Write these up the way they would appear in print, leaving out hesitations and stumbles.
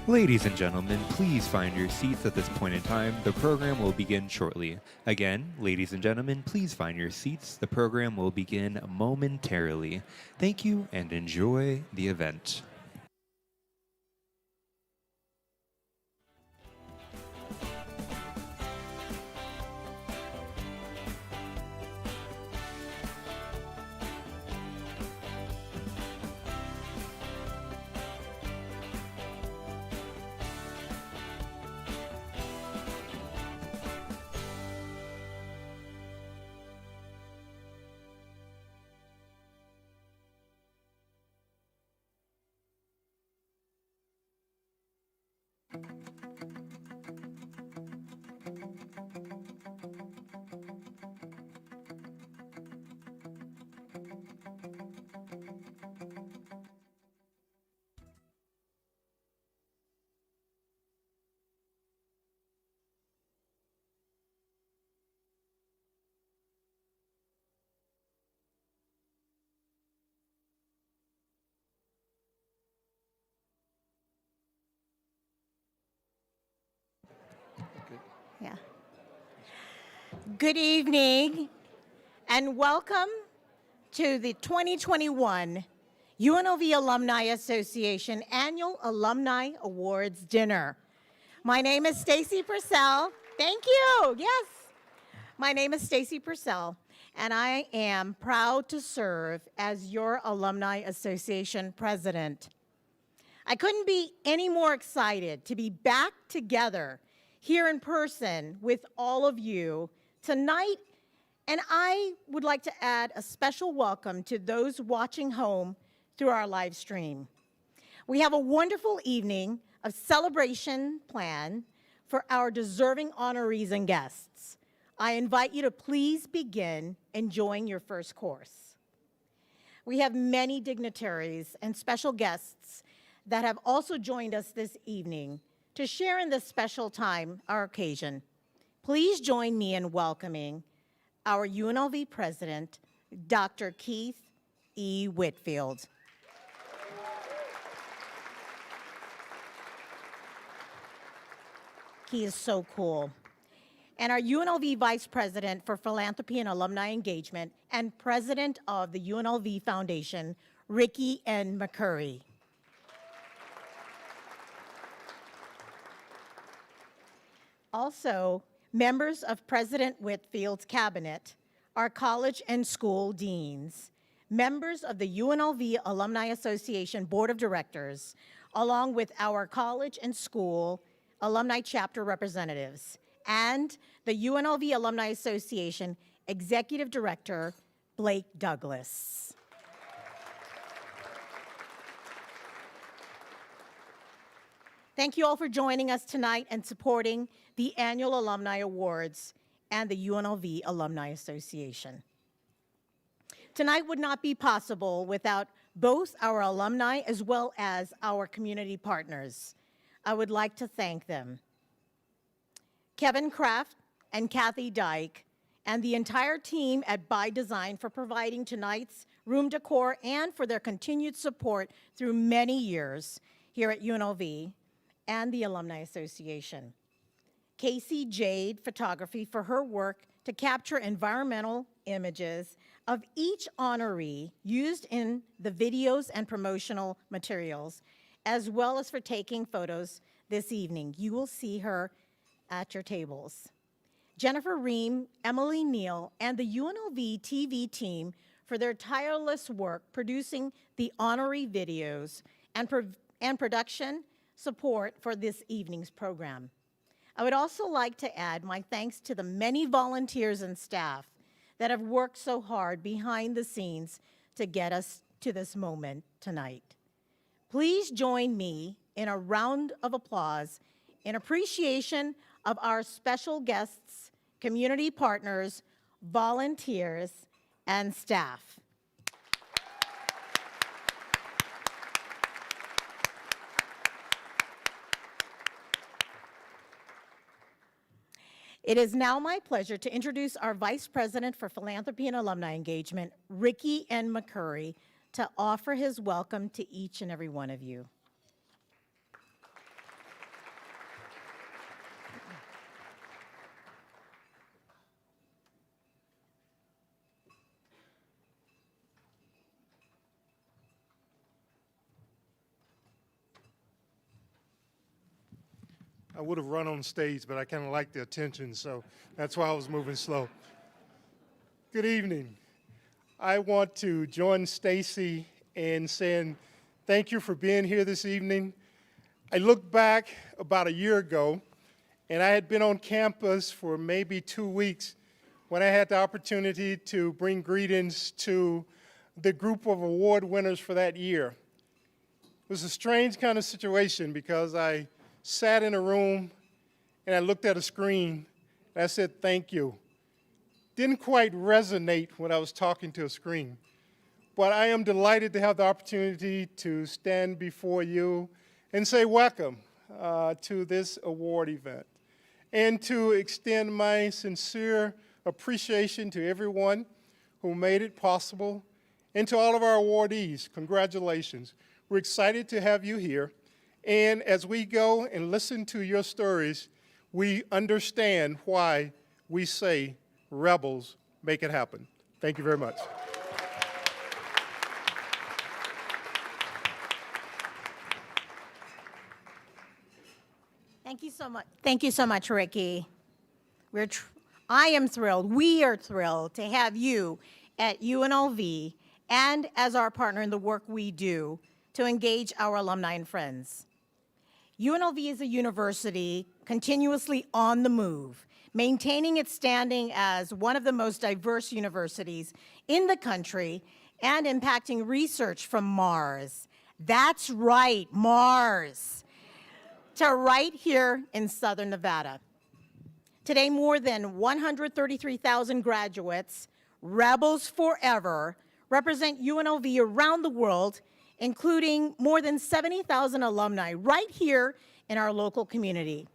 Ladies and gentlemen, please find your seats at this point in time. The program will begin shortly. Again, ladies and gentlemen, please find your seats. The program will begin momentarily. Thank you and enjoy the event. Yeah. Good evening and welcome to the 2021 UNLV Alumni Association Annual Alumni Awards Dinner. My name is Stacy Purcell. Thank you. Yes. My name is Stacy Purcell and I am proud to serve as your Alumni Association President. I couldn't be any more excited to be back together here in person with all of you tonight, and I would like to add a special welcome to those watching home through our live stream. We have a wonderful evening of celebration planned for our deserving honorees and guests. I invite you to please begin enjoying your first course. We have many dignitaries and special guests that have also joined us this evening to share in this special time, our occasion. Please join me in welcoming our UNLV President, Dr. Keith E. Whitfield. He is so cool. And our UNLV Vice President for Philanthropy and Alumni Engagement and President of the UNLV Foundation, Ricky N. McCurry. Also, members of President Whitfield's cabinet, our college and school deans, members of the UNLV Alumni Association Board of Directors, along with our college and school alumni chapter representatives, and the UNLV Alumni Association Executive Director, Blake Douglas. Thank you all for joining us tonight and supporting the annual Alumni Awards and the UNLV Alumni Association. Tonight would not be possible without both our alumni as well as our community partners. I would like to thank them. Kevin Kraft and Kathy Dyke and the entire team at By Design for providing tonight's room decor and for their continued support through many years here at UNLV and the Alumni Association. Casey Jade Photography for her work to capture environmental images of each honoree used in the videos and promotional materials, as well as for taking photos this evening. You will see her at your tables. Jennifer Ream, Emily Neal, and the UNLV TV team for their tireless work producing the honoree videos and production support for this evening's program. I would also like to add my thanks to the many volunteers and staff that have worked so hard behind the scenes to get us to this moment tonight. Please join me in a round of applause in appreciation of our special guests, community partners, volunteers, and staff. It is now my pleasure to introduce our Vice President for Philanthropy and Alumni Engagement, Ricky N. McCurry, to offer his welcome to each and every one of you. I would have run on stage, but I kind of like the attention, so that's why I was moving slow. Good evening. I want to join Stacy in saying thank you for being here this evening. I look back about a year ago, and I had been on campus for maybe 2 weeks when I had the opportunity to bring greetings to the group of award winners for that year. It was a strange kind of situation because I sat in a room and I looked at a screen and I said, thank you. Didn't quite resonate when I was talking to a screen. But I am delighted to have the opportunity to stand before you and say welcome to this award event and to extend my sincere appreciation to everyone who made it possible and to all of our awardees. Congratulations. We're excited to have you here. And as we go and listen to your stories, we understand why we say rebels make it happen. Thank you very much. Thank you so much. Thank you so much, Ricky. I am thrilled, we are thrilled to have you at UNLV and as our partner in the work we do to engage our alumni and friends. UNLV is a university continuously on the move, maintaining its standing as one of the most diverse universities in the country and impacting research from Mars. That's right, Mars, to right here in Southern Nevada. Today, more than 133,000 graduates, Rebels Forever, represent UNLV around the world, including more than 70,000 alumni right here in our local community.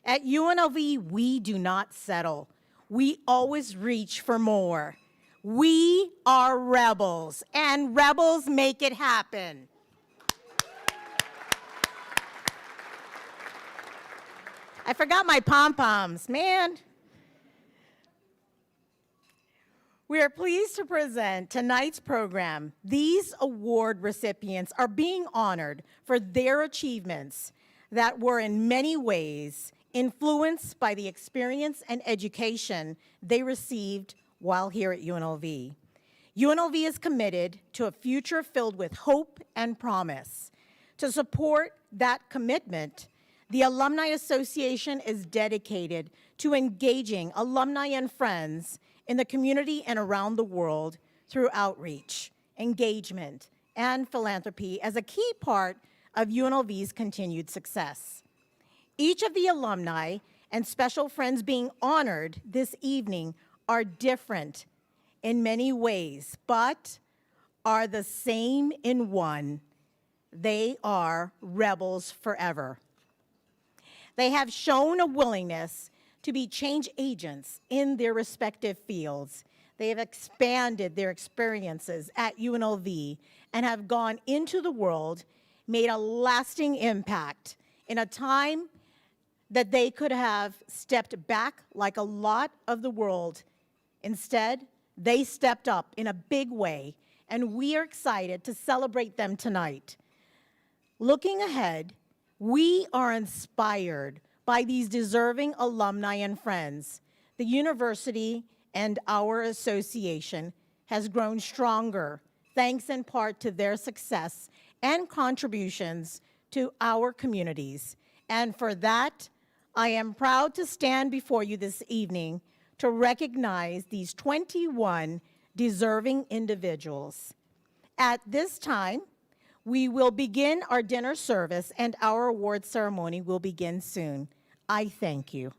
At UNLV, we do not settle. We always reach for more. We are rebels, and rebels make it happen. I forgot my pom-poms, man. We are pleased to present tonight's program. These award recipients are being honored for their achievements that were in many ways influenced by the experience and education they received while here at UNLV. UNLV is committed to a future filled with hope and promise. To support that commitment, the Alumni Association is dedicated to engaging alumni and friends in the community and around the world through outreach, engagement, and philanthropy as a key part of UNLV's continued success. Each of the alumni and special friends being honored this evening are different in many ways, but are the same in one. They are rebels forever. They have shown a willingness to be change agents in their respective fields. They have expanded their experiences at UNLV and have gone into the world, made a lasting impact in a time that they could have stepped back like a lot of the world. Instead, they stepped up in a big way, and we are excited to celebrate them tonight. Looking ahead, we are inspired by these deserving alumni and friends. The university and our association has grown stronger, thanks in part to their success and contributions to our communities. And for that, I am proud to stand before you this evening to recognize these 21 deserving individuals. At this time, we will begin our dinner service, and our award ceremony will begin soon. I thank you.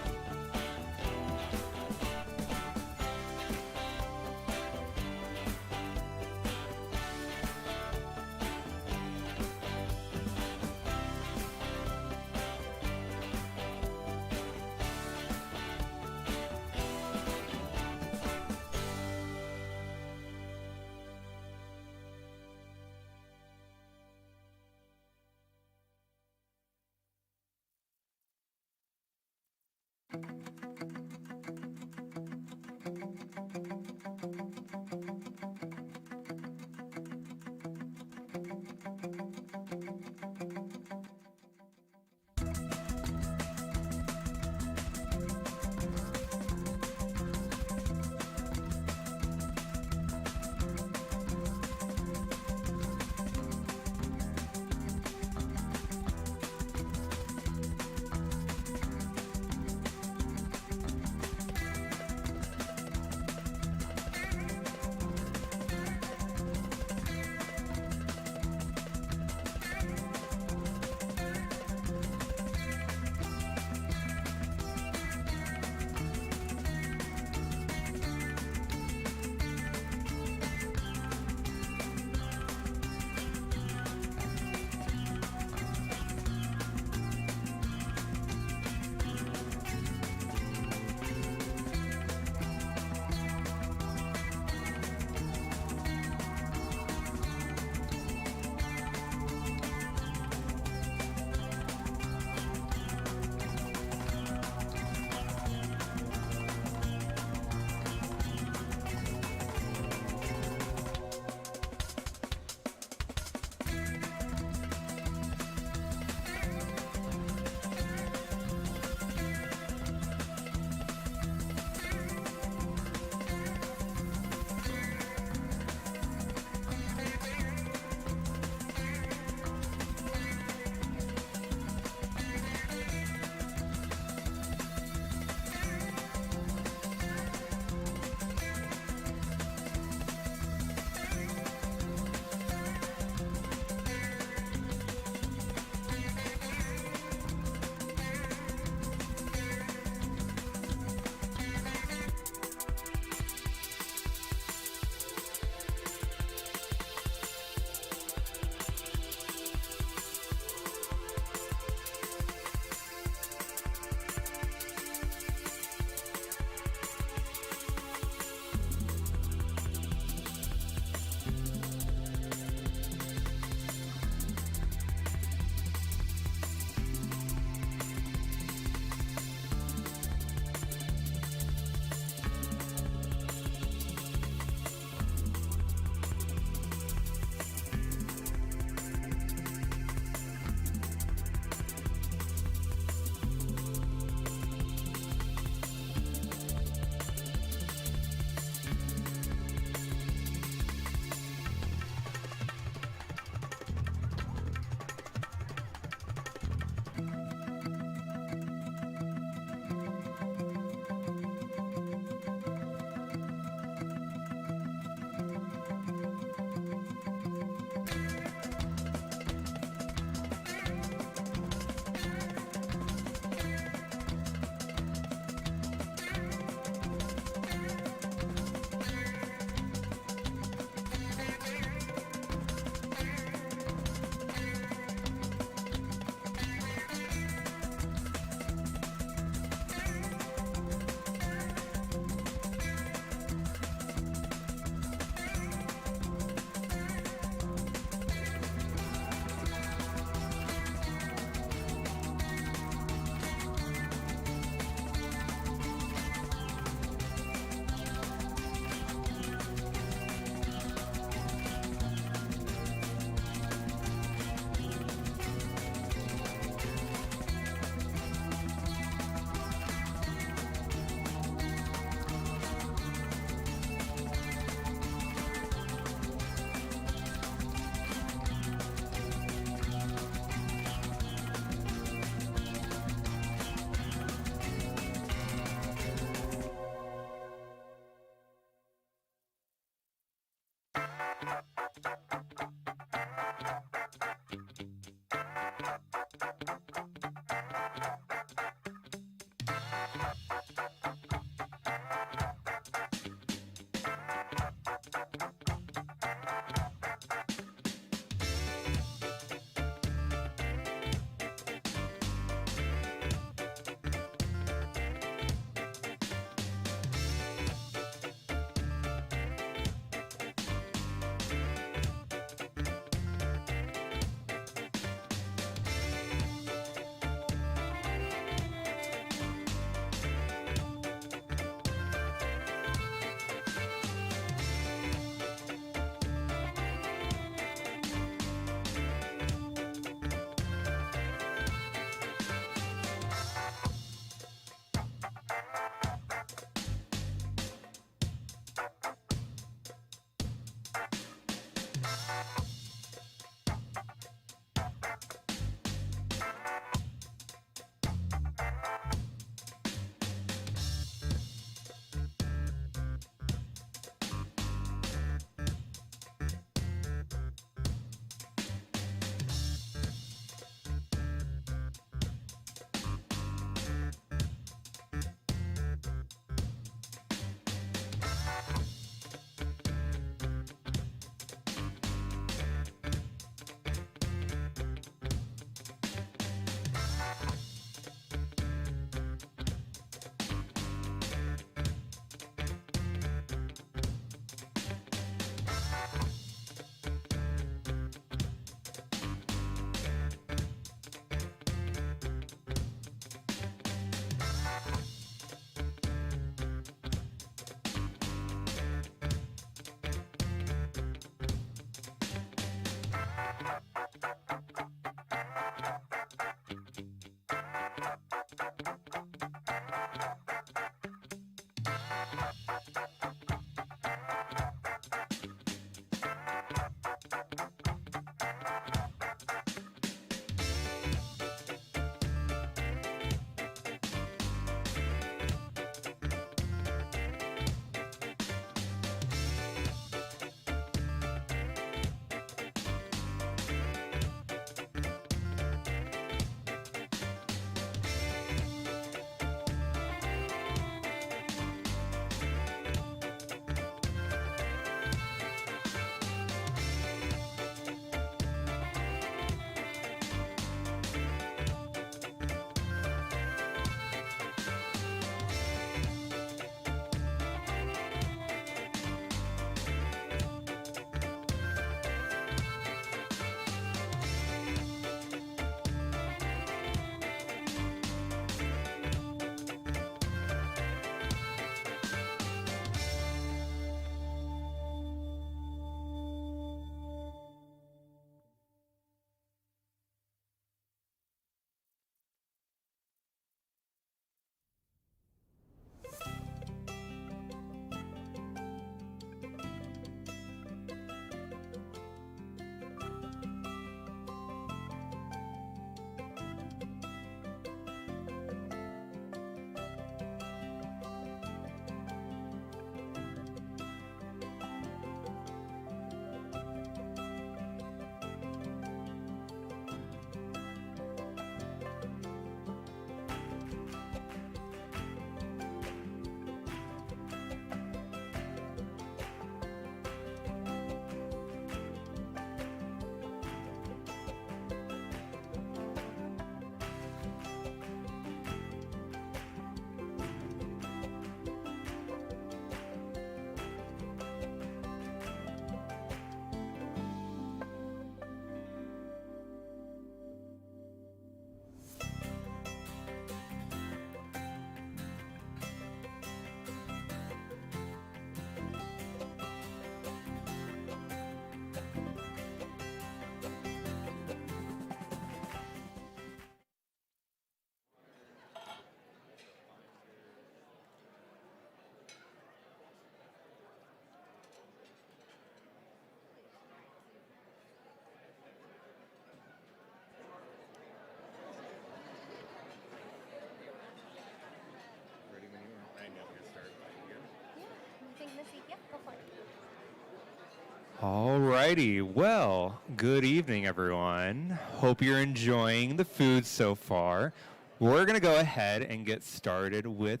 Alrighty, well, good evening, everyone. Hope you're enjoying the food so far. We're gonna go ahead and get started with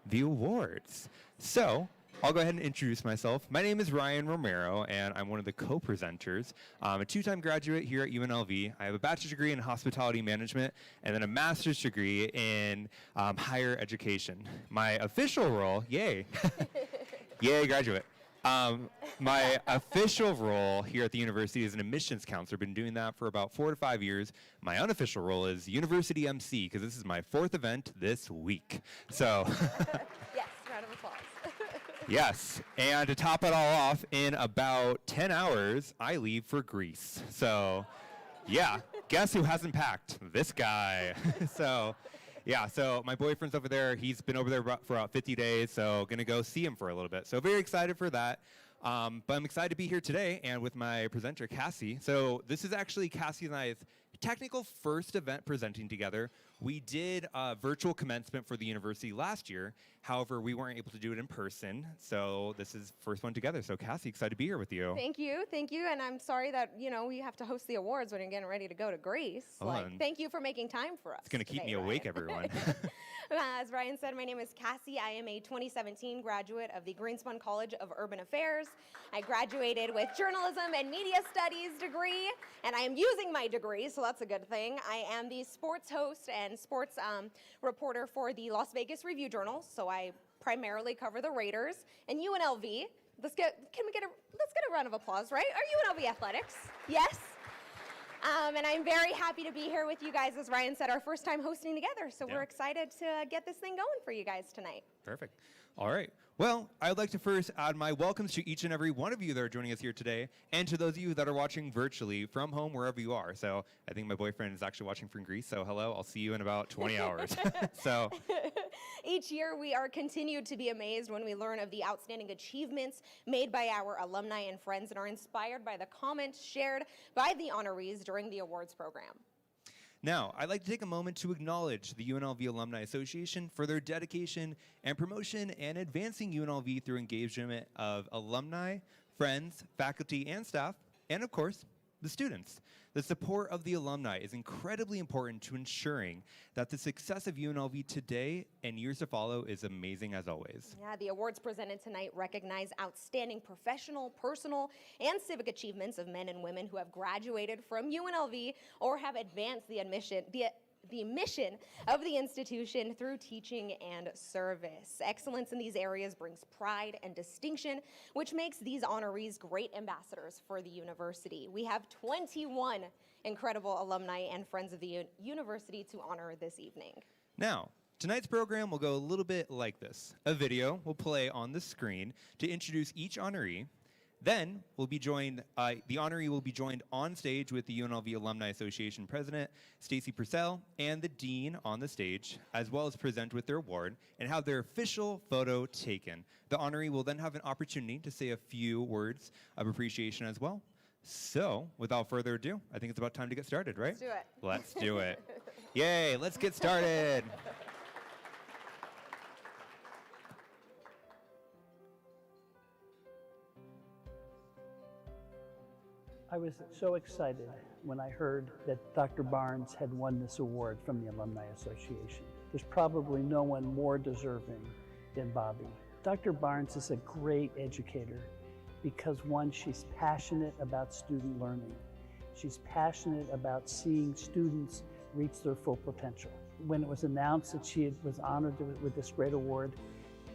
the awards. So, I'll go ahead and introduce myself. My name is Ryan Romero, and I'm one of the co-presenters. I'm a two-time graduate here at UNLV. I have a bachelor's degree in hospitality management and then a master's degree in higher education. My official role, yay, yay, graduate. My official role here at the university is an admissions counselor. Been doing that for about 4 to 5 years. My unofficial role is university MC, because this is my 4th event this week. So, Yes, round of applause. yes, and to top it all off, in about 10 hours, I leave for Greece. So, yeah, guess who hasn't packed? This guy. So, yeah, so my boyfriend's over there. He's been over there for about 50 days, so gonna go see him for a little bit. So very excited for that. But I'm excited to be here today and with my presenter, Cassie. So this is actually Cassie and I's technical first event presenting together. We did a virtual commencement for the university last year. However, we weren't able to do it in person. So this is first one together. So Cassie, excited to be here with you. Thank you. And I'm sorry that, we have to host the awards when you're getting ready to go to Greece. Thank you for making time for us. It's gonna keep me awake, everyone. As Ryan said, my name is Cassie. I am a 2017 graduate of the Greenspun College of Urban Affairs. I graduated with journalism and media studies degree, and I am using my degree, so that's a good thing. I am the sports host and sports reporter for the Las Vegas Review-Journal, so I primarily cover the Raiders and UNLV. Let's get a round of applause, right? Our UNLV athletics, yes. And I'm very happy to be here with you guys, as Ryan said, our first time hosting together. So we're excited to get this thing going for you guys tonight. Perfect. All right. Well, I'd like to first add my welcomes to each and every one of you that are joining us here today, and to those of you that are watching virtually from home, wherever you are. So I think my boyfriend is actually watching from Greece, so hello, I'll see you in about 20 hours. So each year, we are continued to be amazed when we learn of the outstanding achievements made by our alumni and friends, and are inspired by the comments shared by the honorees during the awards program. now, I'd like to take a moment to acknowledge the UNLV Alumni Association for their dedication and promotion and advancing UNLV through engagement of alumni, friends, faculty, and staff, and of course, the students. The support of the alumni is incredibly important to ensuring that the success of UNLV today and years to follow is amazing as always. Yeah, the awards presented tonight recognize outstanding professional, personal, and civic achievements of men and women who have graduated from UNLV or have advanced the mission of the institution through teaching and service. Excellence in these areas brings pride and distinction, which makes these honorees great ambassadors for the university. We have 21 incredible alumni and friends of the university to honor this evening. Now, tonight's program will go a little bit like this. A video will play on the screen to introduce each honoree. Then the honoree will be joined on stage with the UNLV Alumni Association President, Stacy Purcell, and the Dean on the stage, as well as present with their award and have their official photo taken. The honoree will then have an opportunity to say a few words of appreciation as well. So, without further ado, I think it's about time to get started, right? Let's do it. Let's do it. Yay, let's get started. I was so excited when I heard that Dr. Barnes had won this award from the Alumni Association. There's probably no one more deserving than Bobby. Dr. Barnes is a great educator because, one, she's passionate about student learning. She's passionate about seeing students reach their full potential. When it was announced that she was honored with this great award,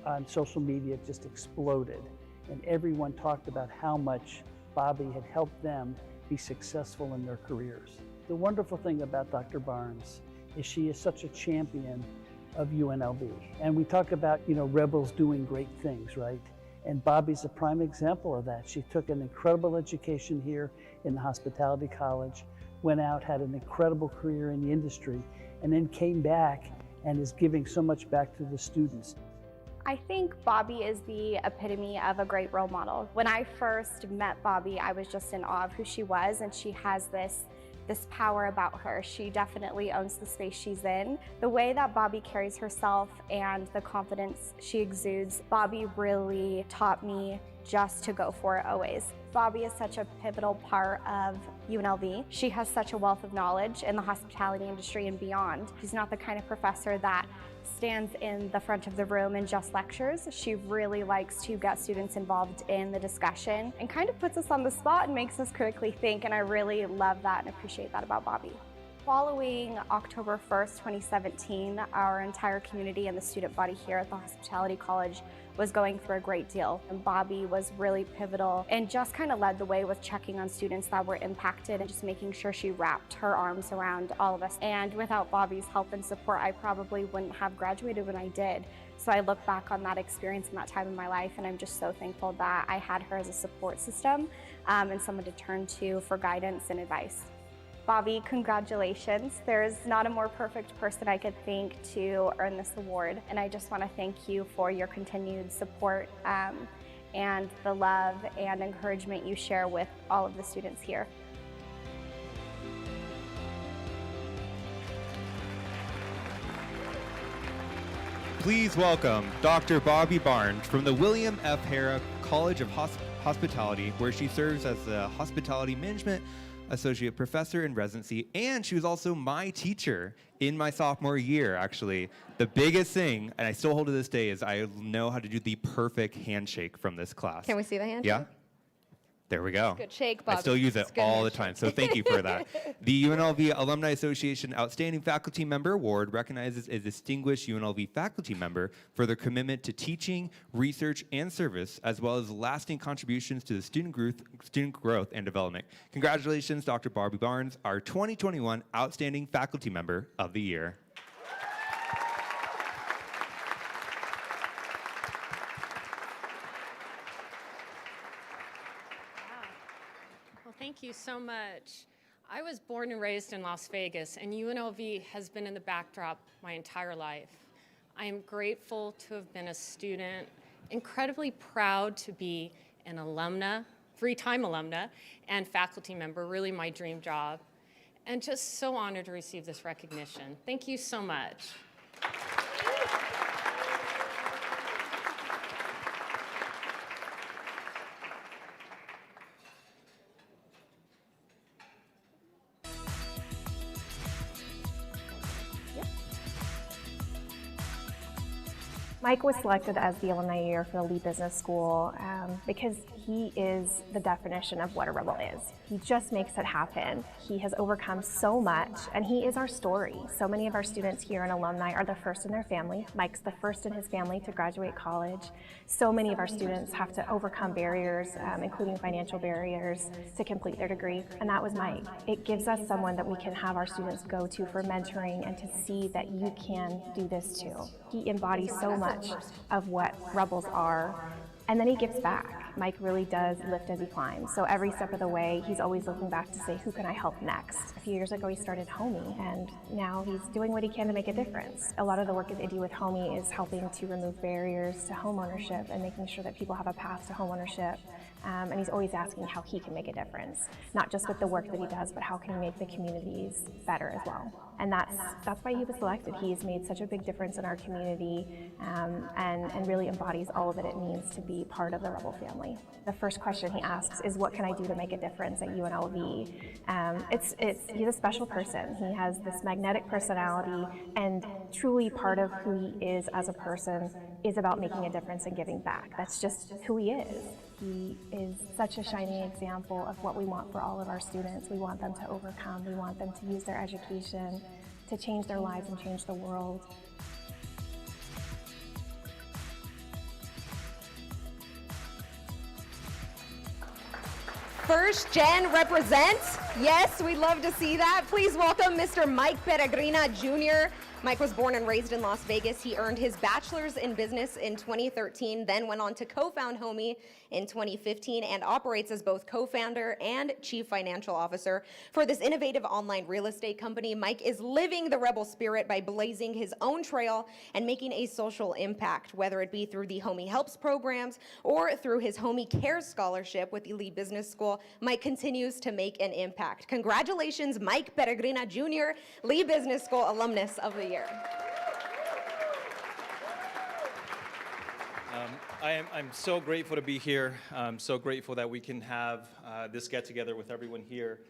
on social media it just exploded, and everyone talked about how much Bobby had helped them be successful in their careers. The wonderful thing about Dr. Barnes is she is such a champion of UNLV. And we talk about, rebels doing great things, right? And Bobby's a prime example of that. She took an incredible education here in the Hospitality College, went out, had an incredible career in the industry, and then came back and is giving so much back to the students. I think Bobby is the epitome of a great role model. When I first met Bobby, I was just in awe of who she was, and she has this power about her. She definitely owns the space she's in. The way that Bobby carries herself and the confidence she exudes, Bobby really taught me just to go for it always. Bobby is such a pivotal part of UNLV. She has such a wealth of knowledge in the hospitality industry and beyond. She's not the kind of professor that stands in the front of the room and just lectures. She really likes to get students involved in the discussion and kind of puts us on the spot and makes us critically think, and I really love that and appreciate that about Bobby. Following October 1st, 2017, our entire community and the student body here at the Hospitality College was going through a great deal. And Bobby was really pivotal and just kind of led the way with checking on students that were impacted and just making sure she wrapped her arms around all of us. And without Bobby's help and support, I probably wouldn't have graduated when I did. So I look back on that experience and that time in my life, and I'm just so thankful that I had her as a support system and someone to turn to for guidance and advice. Bobby, congratulations. There's not a more perfect person I could think to earn this award, and I just want to thank you for your continued support and the love and encouragement you share with all of the students here. Please welcome Dr. Bobby Barnes from the William F. Harrah College of Hospitality, where she serves as the Hospitality Management Associate Professor in Residency, and she was also my teacher in my sophomore year, actually. The biggest thing, and I still hold to this day, is I know how to do the perfect handshake from this class. Can we see the handshake? Yeah? There we go. Good shake, Bobby. I still use it It's a good all the handshake. time, so thank you for that. The UNLV Alumni Association Outstanding Faculty Member Award recognizes a distinguished UNLV faculty member for their commitment to teaching, research, and service, as well as lasting contributions to the student growth and development. Congratulations, Dr. Bobby Barnes, our 2021 Outstanding Faculty Member of the Year. Well, thank you so much. I was born and raised in Las Vegas, and UNLV has been in the backdrop my entire life. I am grateful to have been a student, incredibly proud to be an alumna, three-time alumna, and faculty member, really my dream job, and just so honored to receive this recognition. Thank you so much. Mike was selected as the Alumni Year for the Lee Business School because he is the definition of what a rebel is. He just makes it happen. He has overcome so much, and he is our story. So many of our students here in Alumni are the first in their family. Mike's the first in his family to graduate college. So many of our students have to overcome barriers, including financial barriers, to complete their degree, and that was Mike. It gives us someone that we can have our students go to for mentoring and to see that you can do this too. He embodies so much of what rebels are, and then he gives back. Mike really does lift as he climbs. So every step of the way, he's always looking back to say, who can I help next? A few years ago, he started Homey, and now he's doing what he can to make a difference. A lot of the work that they do with Homey is helping to remove barriers to homeownership and making sure that people have a path to homeownership. And he's always asking how he can make a difference, not just with the work that he does, but how can he make the communities better as well. And that's why he was selected. He's made such a big difference in our community and really embodies all of that it means to be part of the Rebel family. The first question he asks is, what can I do to make a difference at UNLV? He's a special person. He has this magnetic personality, and truly part of who he is as a person is about making a difference and giving back. That's just who he is. He is such a shining example of what we want for all of our students. We want them to overcome. We want them to use their education to change their lives and change the world. First Gen represents. Yes, we'd love to see that. Please welcome Mr. Mike Peregrina Jr. Mike was born and raised in Las Vegas. He earned his bachelor's in business in 2013, then went on to co-found Homey in 2015 and operates as both co-founder and chief financial officer. For this innovative online real estate company, Mike is living the rebel spirit by blazing his own trail and making a social impact, whether it be through the Homey Helps programs or through his Homey Cares scholarship with the Lee Business School. Mike continues to make an impact. Congratulations, Mike Peregrina Jr., Lee Business School Alumnus of the Year. I'm so grateful to be here. I'm so grateful that we can have this get together with everyone here.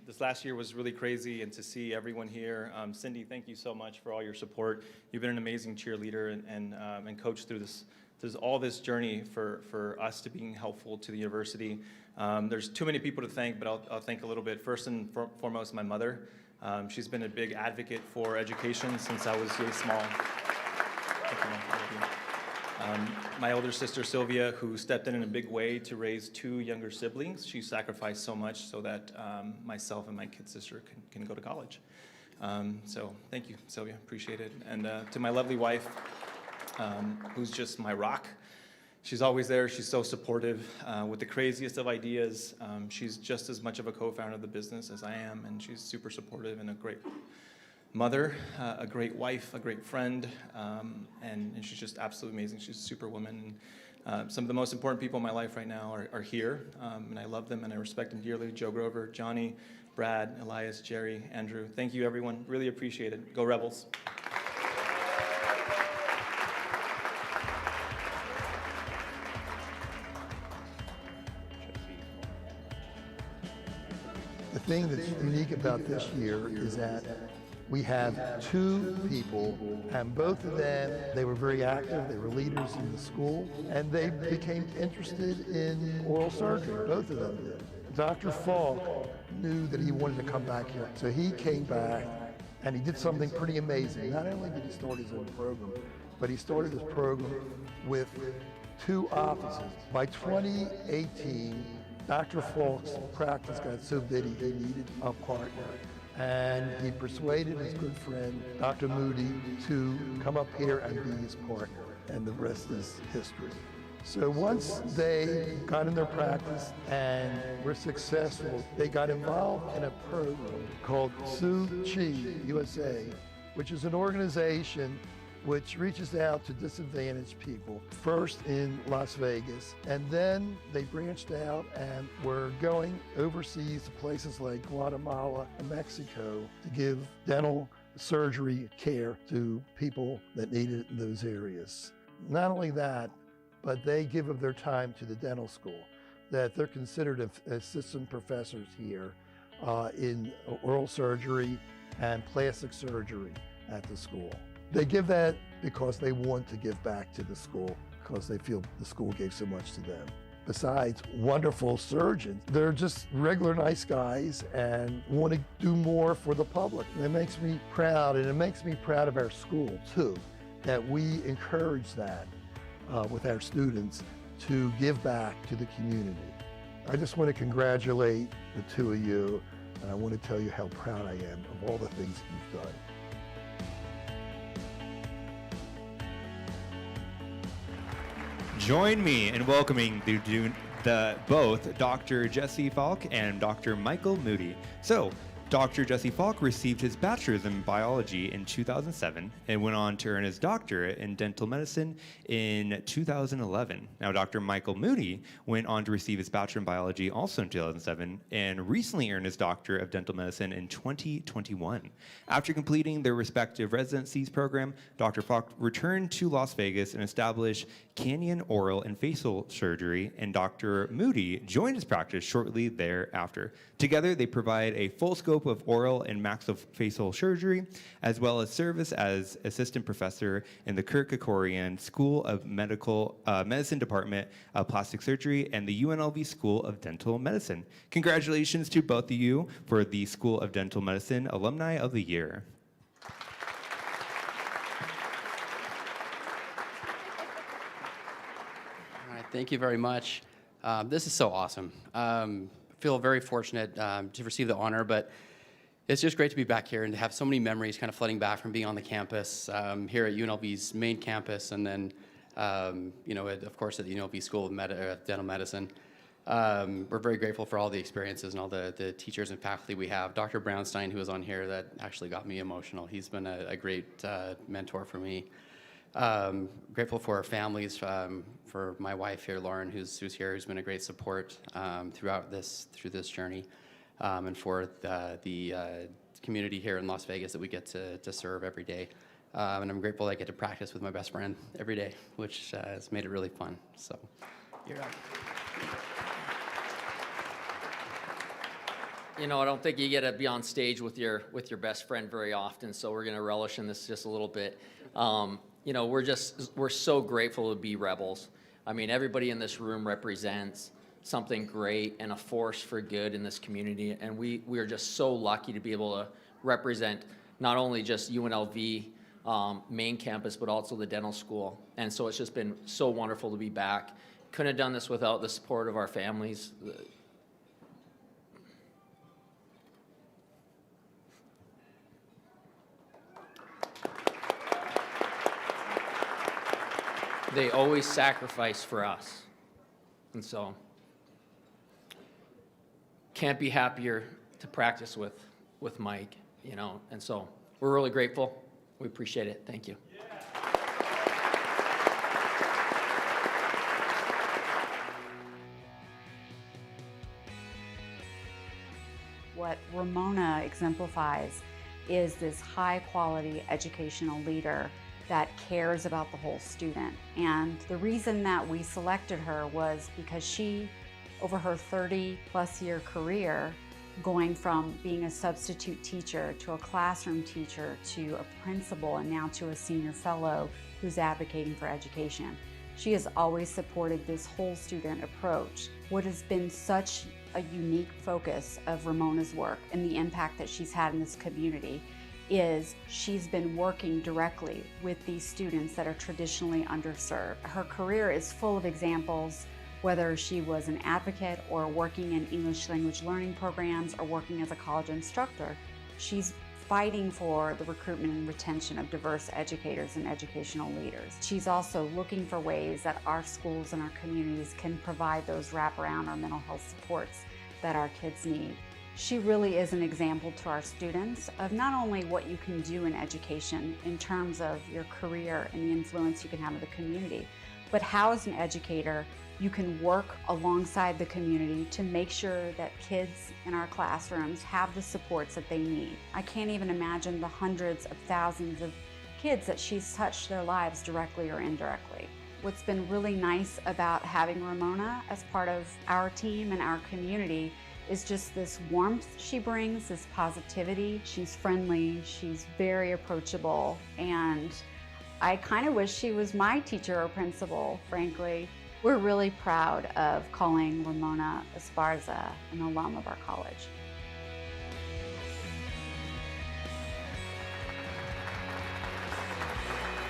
This last year was really crazy, and to see everyone here. Cindy, thank you so much for all your support. You've been an amazing cheerleader and coach through all this journey for us to being helpful to the university. There's too many people to thank, but I'll thank a little bit. First and foremost, my mother. She's been a big advocate for education since I was really small. Thank you, Mom. I love you. My older sister Sylvia, who stepped in a big way to raise 2 younger siblings. She sacrificed so much so that myself and my kid sister can go to college. So thank you, Sylvia, appreciate it. And to my lovely wife, who's just my rock. She's always there, she's so supportive with the craziest of ideas. She's just as much of a co-founder of the business as I am, and she's super supportive and a great mother, a great wife, a great friend, and she's just absolutely amazing. She's a super woman. Some of the most important people in my life right now are here, and I love them and I respect them dearly. Joe Grover, Johnny, Brad, Elias, Jerry, Andrew. Thank you, everyone. Really appreciate it. Go Rebels. The thing that's unique about this year is that we have 2 people, and both of them, they were very active, they were leaders in the school, and they became interested in oral surgery, both of them did. Dr. Falk knew that he wanted to come back here, so he came back, and he did something pretty amazing. Not only did he start his own program, but he started his program with 2 offices. By 2018, Dr. Falk's practice got so big he needed a partner. And he persuaded his good friend, Dr. Moody, to come up here and be his partner. And the rest is history. So once they got in their practice and were successful, they got involved in a program called Sue Chi USA, which is an organization which reaches out to disadvantaged people, first in Las Vegas, and then they branched out and were going overseas to places like Guatemala and Mexico to give dental surgery care to people that need it in those areas. Not only that, but they give of their time to the dental school, that they're considered assistant professors here in oral surgery and plastic surgery at the school. They give that because they want to give back to the school, because they feel the school gave so much to them. Besides wonderful surgeons, they're just regular nice guys and want to do more for the public. And it makes me proud, and it makes me proud of our school too, that we encourage that with our students to give back to the community. I just want to congratulate the 2 of you, and I want to tell you how proud I am of all the things you've done. Join me in welcoming both Dr. Jesse Falk and Dr. Michael Moody. So, Dr. Jesse Falk received his bachelor's in biology in 2007 and went on to earn his doctorate in dental medicine in 2011. Now, Dr. Michael Moody went on to receive his bachelor in biology also in 2007 and recently earned his doctorate of dental medicine in 2021. After completing their respective residencies program, Dr. Falk returned to Las Vegas and established Canyon Oral and Facial Surgery, and Dr. Moody joined his practice shortly thereafter. Together, they provide a full scope of oral and maxillofacial surgery, as well as service as assistant professor in the Kirk Kerkorian School of Medicine Department of Plastic Surgery and the UNLV School of Dental Medicine. Congratulations to both of you for the School of Dental Medicine Alumni of the Year. Thank you very much. This is so awesome. I feel very fortunate to receive the honor, but it's just great to be back here and to have so many memories kind of flooding back from being on the campus here at UNLV's main campus, and then, of course, at the UNLV School of Dental Medicine. We're very grateful for all the experiences and all the teachers and faculty we have. Dr. Brownstein, who was on here, that actually got me emotional. He's been a great mentor for me. Grateful for our families, for my wife here, Lauren, who's here, who's been a great support through this journey, and for the community here in Las Vegas that we get to serve every day. And I'm grateful that I get to practice with my best friend every day, which has made it really fun. So, you're up. You know, I don't think you get to be on stage with your best friend very often, so we're going to relish in this just a little bit. You know, we're so grateful to be Rebels. I mean, everybody in this room represents something great and a force for good in this community, and we are just so lucky to be able to represent not only just UNLV main campus, but also the dental school. And so it's just been so wonderful to be back. Couldn't have done this without the support of our families. They always sacrifice for us. And so, can't be happier to practice with Mike, you know, and so we're really grateful. We appreciate it. Thank you. What Ramona exemplifies is this high-quality educational leader that cares about the whole student. And the reason that we selected her was because she, over her 30-plus year career, going from being a substitute teacher to a classroom teacher to a principal and now to a senior fellow who's advocating for education, she has always supported this whole student approach. What has been such a unique focus of Ramona's work and the impact that she's had in this community is she's been working directly with these students that are traditionally underserved. Her career is full of examples, whether she was an advocate or working in English language learning programs or working as a college instructor. She's fighting for the recruitment and retention of diverse educators and educational leaders. She's also looking for ways that our schools and our communities can provide those wraparound or mental health supports that our kids need. She really is an example to our students of not only what you can do in education in terms of your career and the influence you can have in the community, but how as an educator you can work alongside the community to make sure that kids in our classrooms have the supports that they need. I can't even imagine the hundreds of thousands of kids that she's touched their lives directly or indirectly. What's been really nice about having Ramona as part of our team and our community is just this warmth she brings, this positivity. She's friendly, she's very approachable, and I kind of wish she was my teacher or principal, frankly. We're really proud of calling Ramona Esparza an alum of our college.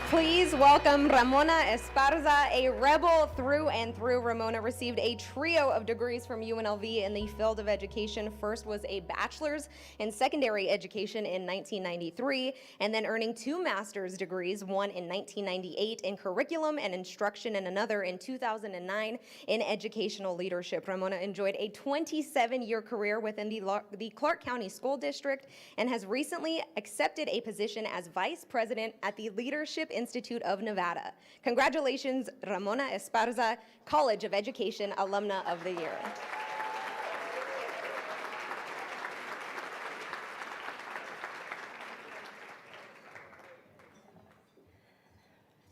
Please welcome Ramona Esparza, a rebel through and through. Ramona received a trio of degrees from UNLV in the field of education. First was a bachelor's in secondary education in 1993, and then earning 2 master's degrees, one in 1998 in curriculum and instruction, and another in 2009 in educational leadership. Ramona enjoyed a 27-year career within the Clark County School District and has recently accepted a position as vice president at the Leadership Institute of Nevada. Congratulations, Ramona Esparza, College of Education Alumna of the Year.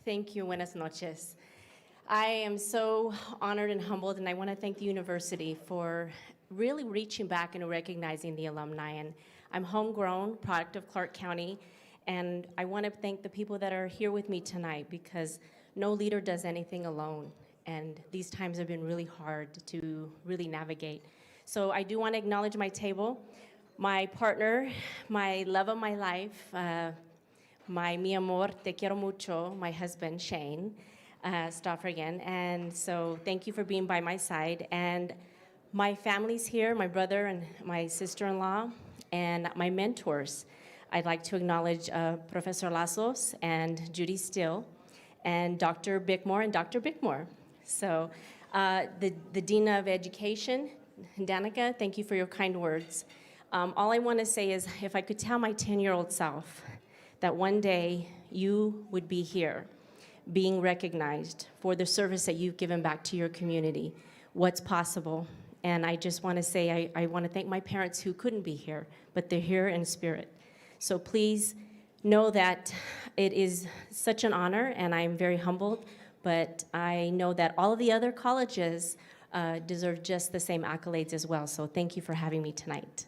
Thank you, buenas noches. I am so honored and humbled, and I want to thank the university for really reaching back and recognizing the alumni. And I'm homegrown, product of Clark County, and I want to thank the people that are here with me tonight, because no leader does anything alone, and these times have been really hard to really navigate. So I do want to acknowledge my table, my partner, my love of my life, my mi amor, te quiero mucho, my husband, Shane Stoffergan. And so thank you for being by my side. And my family's here, my brother and my sister-in-law, and my mentors. I'd like to acknowledge Professor Lazos and Judy Still, and Dr. Bickmore and Dr. Bickmore. So the Dean of Education, Danica, thank you for your kind words. All I want to say is, if I could tell my 10-year-old self that one day you would be here being recognized for the service that you've given back to your community, what's possible. And I just want to say I want to thank my parents who couldn't be here, but they're here in spirit. So please know that it is such an honor, and I'm very humbled, but I know that all of the other colleges deserve just the same accolades as well. So thank you for having me tonight.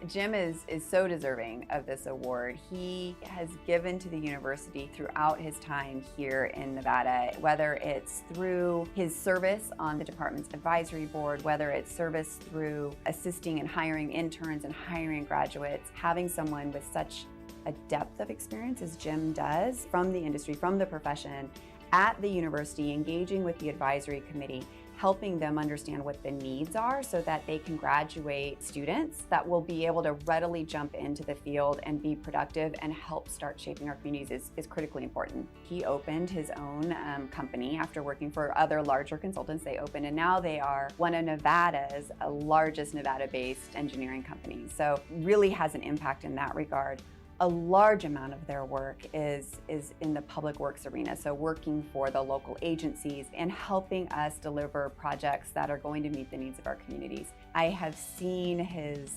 Jim is so deserving of this award. He has given to the university throughout his time here in Nevada, whether it's through his service on the department's advisory board, whether it's service through assisting and hiring interns and hiring graduates. Having someone with such a depth of experience as Jim does from the industry, from the profession, at the university, engaging with the advisory committee, helping them understand what the needs are so that they can graduate students that will be able to readily jump into the field and be productive and help start shaping our communities is critically important. He opened his own company after working for other larger consultants. They opened, and now they are one of Nevada's largest Nevada-based engineering companies. So really has an impact in that regard. A large amount of their work is in the public works arena, so working for the local agencies and helping us deliver projects that are going to meet the needs of our communities. I have seen his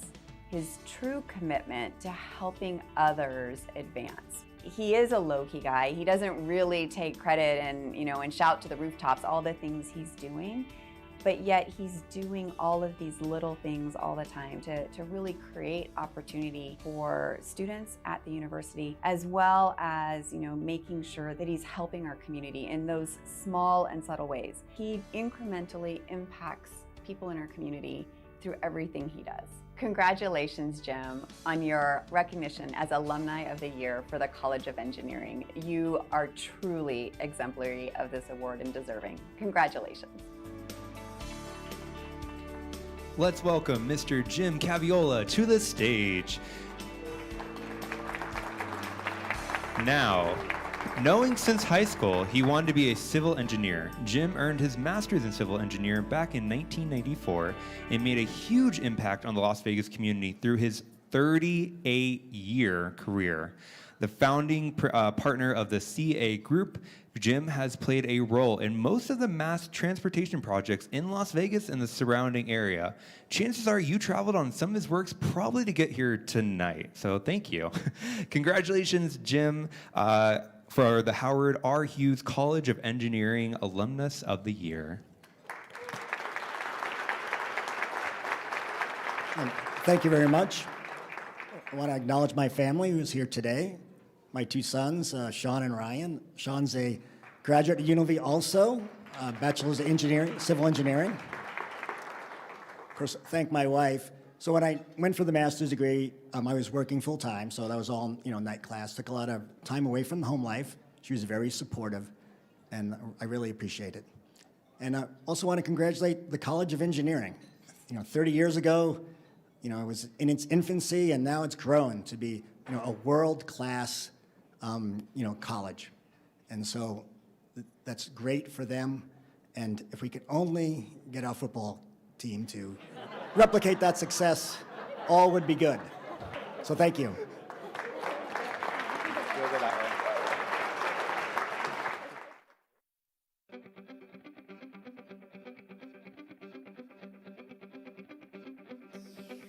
true commitment to helping others advance. He is a low-key guy. He doesn't really take credit and shout to the rooftops all the things he's doing. But yet he's doing all of these little things all the time to really create opportunity for students at the university, as well as making sure that he's helping our community in those small and subtle ways. He incrementally impacts people in our community through everything he does. Congratulations, Jim, on your recognition as Alumni of the Year for the College of Engineering. You are truly exemplary of this award and deserving. Congratulations. Let's welcome Mr. Jim Caviola to the stage. Now, knowing since high school he wanted to be a civil engineer, Jim earned his master's in civil engineering back in 1994 and made a huge impact on the Las Vegas community through his 38-year career. The founding partner of the CA Group, Jim has played a role in most of the mass transportation projects in Las Vegas and the surrounding area. Chances are you traveled on some of his works probably to get here tonight, so thank you. Congratulations, Jim, for the Howard R. Hughes College of Engineering Alumnus of the Year. Thank you very much. I want to acknowledge my family who's here today. My two sons, Sean and Ryan. Sean's a graduate at UNLV also, bachelor's of engineering, civil engineering. Of course, thank my wife. So when I went for the master's degree, I was working full time, so that was all night class. Took a lot of time away from the home life. She was very supportive, and I really appreciate it. And I also want to congratulate the College of Engineering. 30 years ago, it was in its infancy, and now it's grown to be a world-class college. And so that's great for them. And if we could only get our football team to replicate that success, all would be good. So thank you.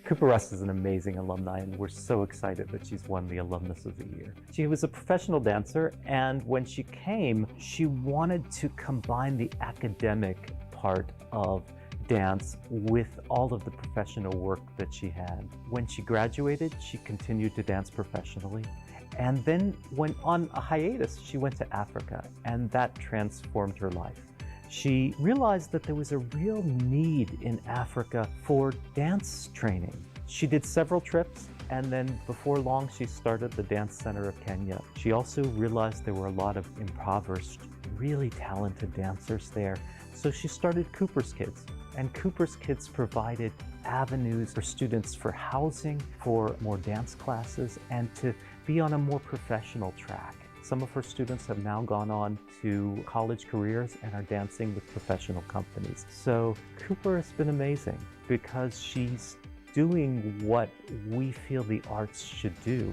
Cooper Russ is an amazing alumni, and we're so excited that she's won the Alumnus of the Year. She was a professional dancer, and when she came, she wanted to combine the academic part of dance with all of the professional work that she had. When she graduated, she continued to dance professionally, and then went on a hiatus. She went to Africa, and that transformed her life. She realized that there was a real need in Africa for dance training. She did several trips, and then before long she started the Dance Center of Kenya. She also realized there were a lot of impoverished, really talented dancers there. So she started Cooper's Kids, and Cooper's Kids provided avenues for students for housing, for more dance classes, and to be on a more professional track. Some of her students have now gone on to college careers and are dancing with professional companies. So Cooper has been amazing because she's doing what we feel the arts should do.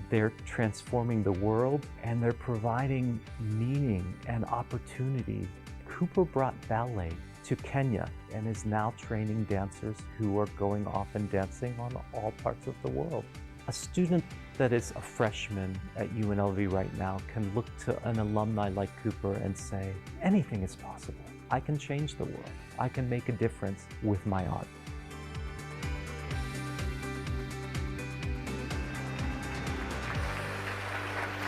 They're transforming the world and they're providing meaning and opportunity. Cooper brought ballet to Kenya and is now training dancers who are going off and dancing on all parts of the world. A student that is a freshman at UNLV right now can look to an alumni like Cooper and say, anything is possible. I can change the world. I can make a difference with my art.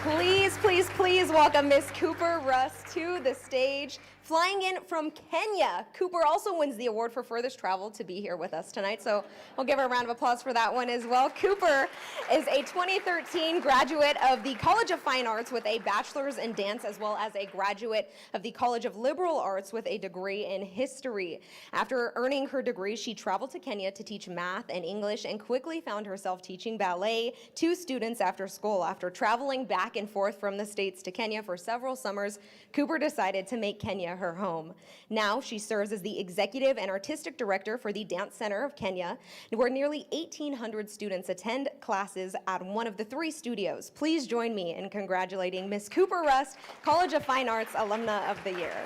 Please, please, please welcome Miss Cooper Russ to the stage. Flying in from Kenya, Cooper also wins the award for furthest travel to be here with us tonight, so we'll give her a round of applause for that one as well. Cooper is a 2013 graduate of the College of Fine Arts with a bachelor's in dance, as well as a graduate of the College of Liberal Arts with a degree in history. After earning her degree, she traveled to Kenya to teach math and English and quickly found herself teaching ballet to students after school. After traveling back and forth from the States to Kenya for several summers, Cooper decided to make Kenya her home. Now she serves as the executive and artistic director for the Dance Center of Kenya, where nearly 1,800 students attend classes at one of the 3 studios. Please join me in congratulating Miss Cooper Rust, College of Fine Arts Alumna of the Year.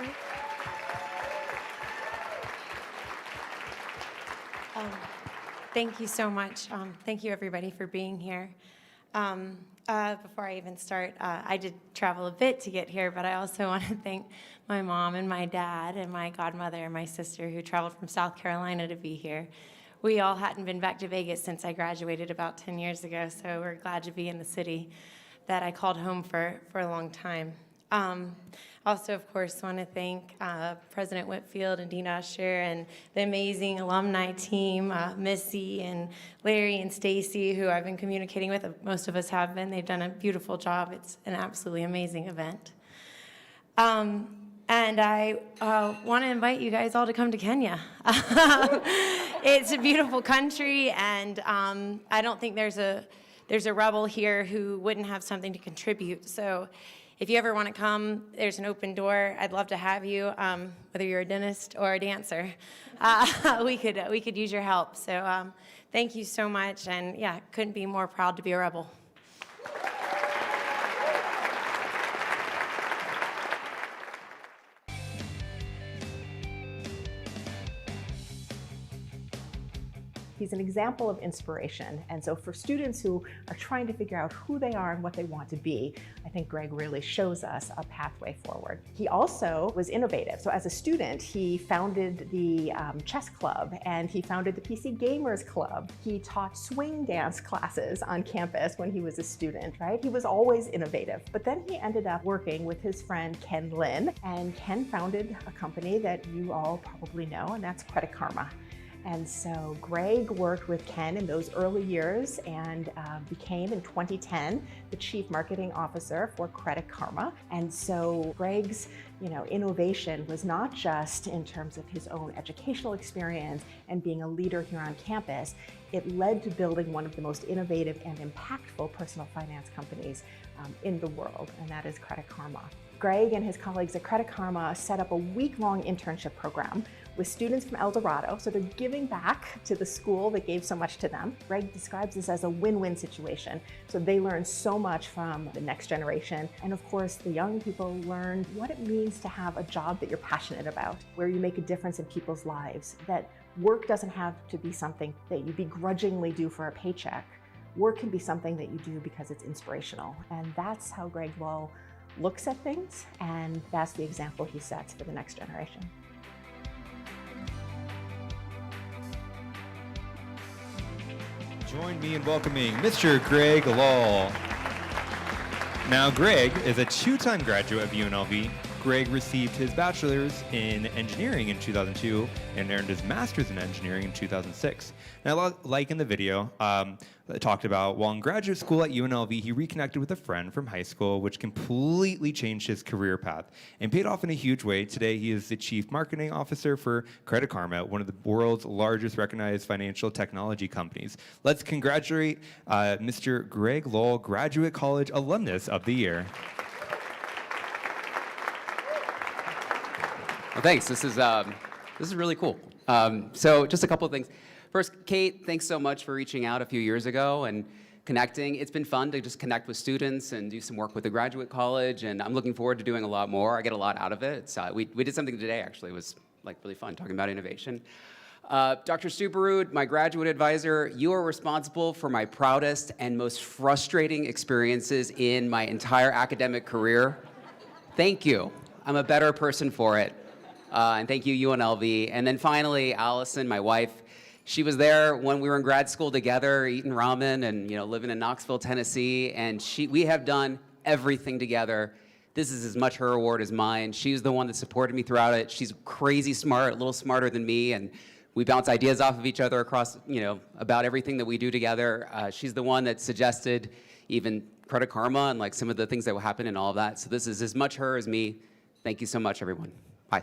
Thank you so much. Thank you, everybody, for being here. Before I even start, I did travel a bit to get here, but I also want to thank my mom and my dad and my godmother and my sister who traveled from South Carolina to be here. We all hadn't been back to Vegas since I graduated about 10 years ago, so we're glad to be in the city that I called home for a long time. Also, of course, want to thank President Whitfield and Dean Usher and the amazing alumni team, Missy and Larry and Stacy, who I've been communicating with. Most of us have been. They've done a beautiful job. It's an absolutely amazing event. And I want to invite you guys all to come to Kenya. It's a beautiful country, and I don't think there's a rebel here who wouldn't have something to contribute. So if you ever want to come, there's an open door. I'd love to have you, whether you're a dentist or a dancer. We could use your help. So thank you so much, and yeah, couldn't be more proud to be a rebel. He's an example of inspiration. And so for students who are trying to figure out who they are and what they want to be, I think Greg really shows us a pathway forward. He also was innovative. So as a student, he founded the chess club and he founded the PC Gamers Club. He taught swing dance classes on campus when he was a student, right? He was always innovative. But then he ended up working with his friend Ken Lin, and Ken founded a company that you all probably know, and that's Credit Karma. And so Greg worked with Ken in those early years and became in 2010 the Chief Marketing Officer for Credit Karma. And so Greg's innovation was not just in terms of his own educational experience and being a leader here on campus. It led to building one of the most innovative and impactful personal finance companies in the world, and that is Credit Karma. Greg and his colleagues at Credit Karma set up a week-long internship program with students from El Dorado, so they're giving back to the school that gave so much to them. Greg describes this as a win-win situation. So they learn so much from the next generation. And of course, the young people learn what it means to have a job that you're passionate about, where you make a difference in people's lives, that work doesn't have to be something that you begrudgingly do for a paycheck. Work can be something that you do because it's inspirational. And that's how Greg Lowe looks at things, and that's the example he sets for the next generation. Join me in welcoming Mr. Greg Lull. Now, Greg is a 2-time graduate of UNLV. Greg received his bachelor's in engineering in 2002 and earned his master's in engineering in 2006. Now, like in the video, I talked about while in graduate school at UNLV, he reconnected with a friend from high school, which completely changed his career path and paid off in a huge way. Today, he is the Chief Marketing Officer for Credit Karma, one of the world's largest recognized financial technology companies. Let's congratulate Mr. Greg Lull, Graduate College Alumnus of the Year. Well, thanks. This is really cool. So just a couple of things. First, Kate, thanks so much for reaching out a few years ago and connecting. It's been fun to just connect with students and do some work with the graduate college, and I'm looking forward to doing a lot more. I get a lot out of it. We did something today, actually. It was like really fun talking about innovation. Dr. Stuberud, my graduate advisor, you are responsible for my proudest and most frustrating experiences in my entire academic career. Thank you. I'm a better person for it. And thank you, UNLV. And then finally, Allison, my wife, she was there when we were in grad school together, eating ramen and living in Knoxville, Tennessee. And we have done everything together. This is as much her award as mine. She's the one that supported me throughout it. She's crazy smart, a little smarter than me, and we bounce ideas off of each other across, about everything that we do together. She's the one that suggested even Credit Karma and like some of the things that will happen and all of that. So this is as much her as me. Thank you so much, everyone. Bye.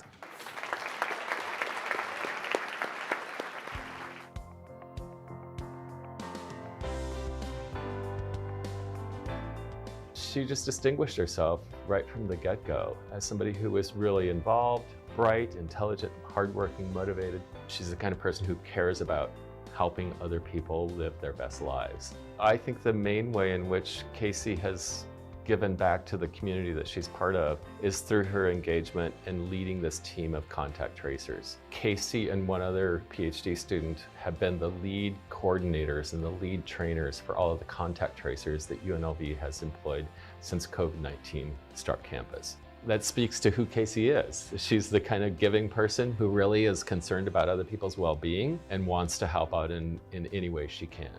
She just distinguished herself right from the get-go as somebody who was really involved, bright, intelligent, hardworking, motivated. She's the kind of person who cares about helping other people live their best lives. I think the main way in which Casey has given back to the community that she's part of is through her engagement in leading this team of contact tracers. Casey and one other PhD student have been the lead coordinators and the lead trainers for all of the contact tracers that UNLV has employed since COVID-19 struck campus. That speaks to who Casey is. She's the kind of giving person who really is concerned about other people's well-being and wants to help out in any way she can.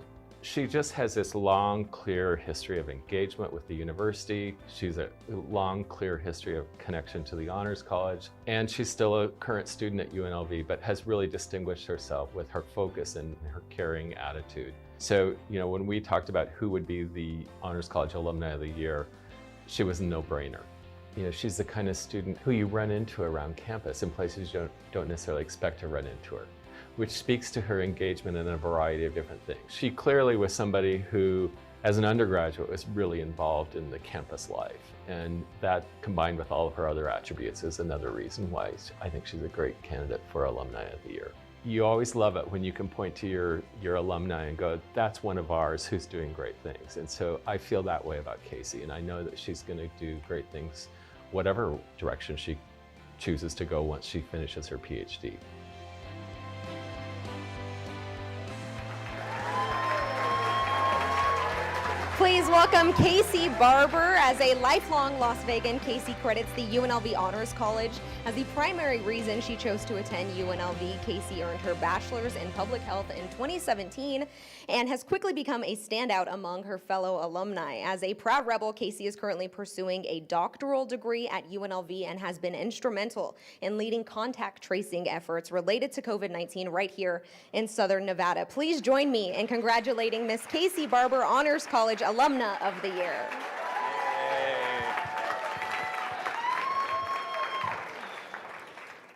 She just has this long, clear history of engagement with the university. She's a long, clear history of connection to the Honors College. And she's still a current student at UNLV, but has really distinguished herself with her focus and her caring attitude. So, when we talked about who would be the Honors College Alumni of the Year, she was a no-brainer. She's the kind of student who you run into around campus in places you don't necessarily expect to run into her, which speaks to her engagement in a variety of different things. She clearly was somebody who, as an undergraduate, was really involved in the campus life. And that, combined with all of her other attributes, is another reason why I think she's a great candidate for Alumni of the Year. You always love it when you can point to your alumni and go, that's one of ours who's doing great things. And so I feel that way about Casey, and I know that she's going to do great things whatever direction she chooses to go once she finishes her PhD. Please welcome Casey Barber. As a lifelong Las Vegan, Casey credits the UNLV Honors College as the primary reason she chose to attend UNLV. Casey earned her bachelor's in public health in 2017 and has quickly become a standout among her fellow alumni. As a proud Rebel, Casey is currently pursuing a doctoral degree at UNLV and has been instrumental in leading contact tracing efforts related to COVID-19 right here in Southern Nevada. Please join me in congratulating Miss Casey Barber, Honors College Alumna of the Year.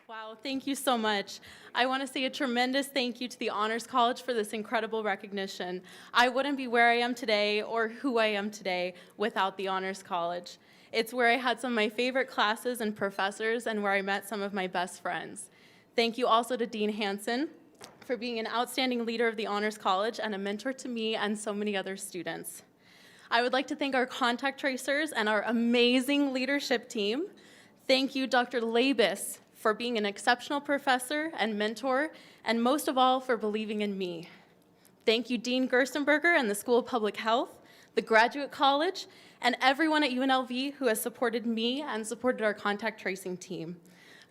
Wow, thank you so much. I want to say a tremendous thank you to the Honors College for this incredible recognition. I wouldn't be where I am today or who I am today without the Honors College. It's where I had some of my favorite classes and professors and where I met some of my best friends. Thank you also to Dean Hansen for being an outstanding leader of the Honors College and a mentor to me and so many other students. I would like to thank our contact tracers and our amazing leadership team. Thank you, Dr. Labus, for being an exceptional professor and mentor, and most of all, for believing in me. Thank you, Dean Gerstenberger and the School of Public Health, the Graduate College, and everyone at UNLV who has supported me and supported our contact tracing team.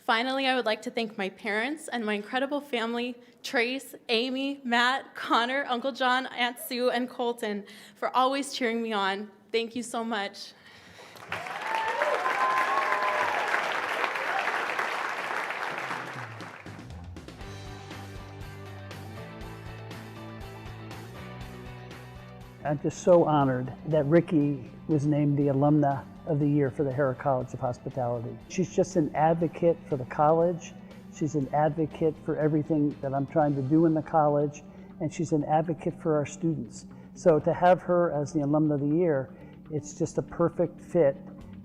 Finally, I would like to thank my parents and my incredible family, Trace, Amy, Matt, Connor, Uncle John, Aunt Sue, and Colton, for always cheering me on. Thank you so much. I'm just so honored that Ricky was named the Alumna of the Year for the Harrah College of Hospitality. She's just an advocate for the college. She's an advocate for everything that I'm trying to do in the college, and she's an advocate for our students. So to have her as the Alumna of the Year, it's just a perfect fit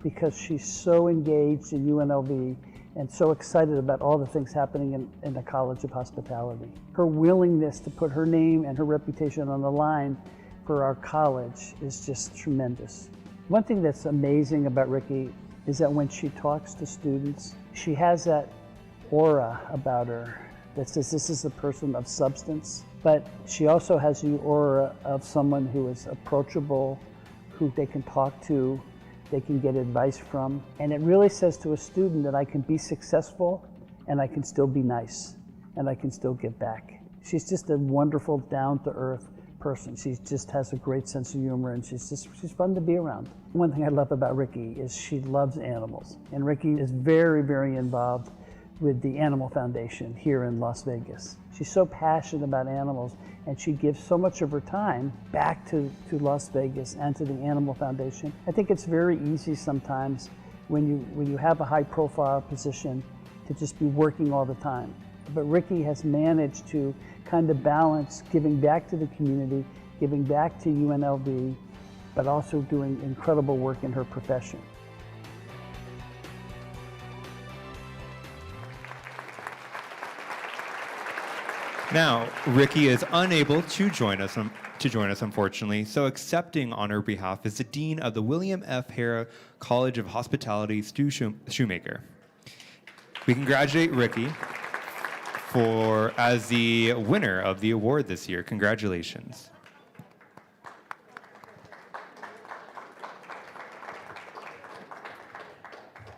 because she's so engaged in UNLV and so excited about all the things happening in the College of Hospitality. Her willingness to put her name and her reputation on the line for our college is just tremendous. One thing that's amazing about Ricky is that when she talks to students, she has that aura about her that says this is a person of substance, but she also has the aura of someone who is approachable, who they can talk to, they can get advice from. And it really says to a student that I can be successful and I can still be nice and I can still give back. She's just a wonderful, down-to-earth person. She just has a great sense of humor and she's fun to be around. One thing I love about Ricky is she loves animals. And Ricky is very, very involved with the Animal Foundation here in Las Vegas. She's so passionate about animals and she gives so much of her time back to Las Vegas and to the Animal Foundation. I think it's very easy sometimes when you have a high profile position to just be working all the time. But Ricky has managed to kind of balance giving back to the community, giving back to UNLV, but also doing incredible work in her profession. Now, Ricky is unable to join us unfortunately, so accepting on her behalf is the Dean of the William F. Harrah College of Hospitality, Stu Shoemaker. We congratulate Ricky as the winner of the award this year. Congratulations.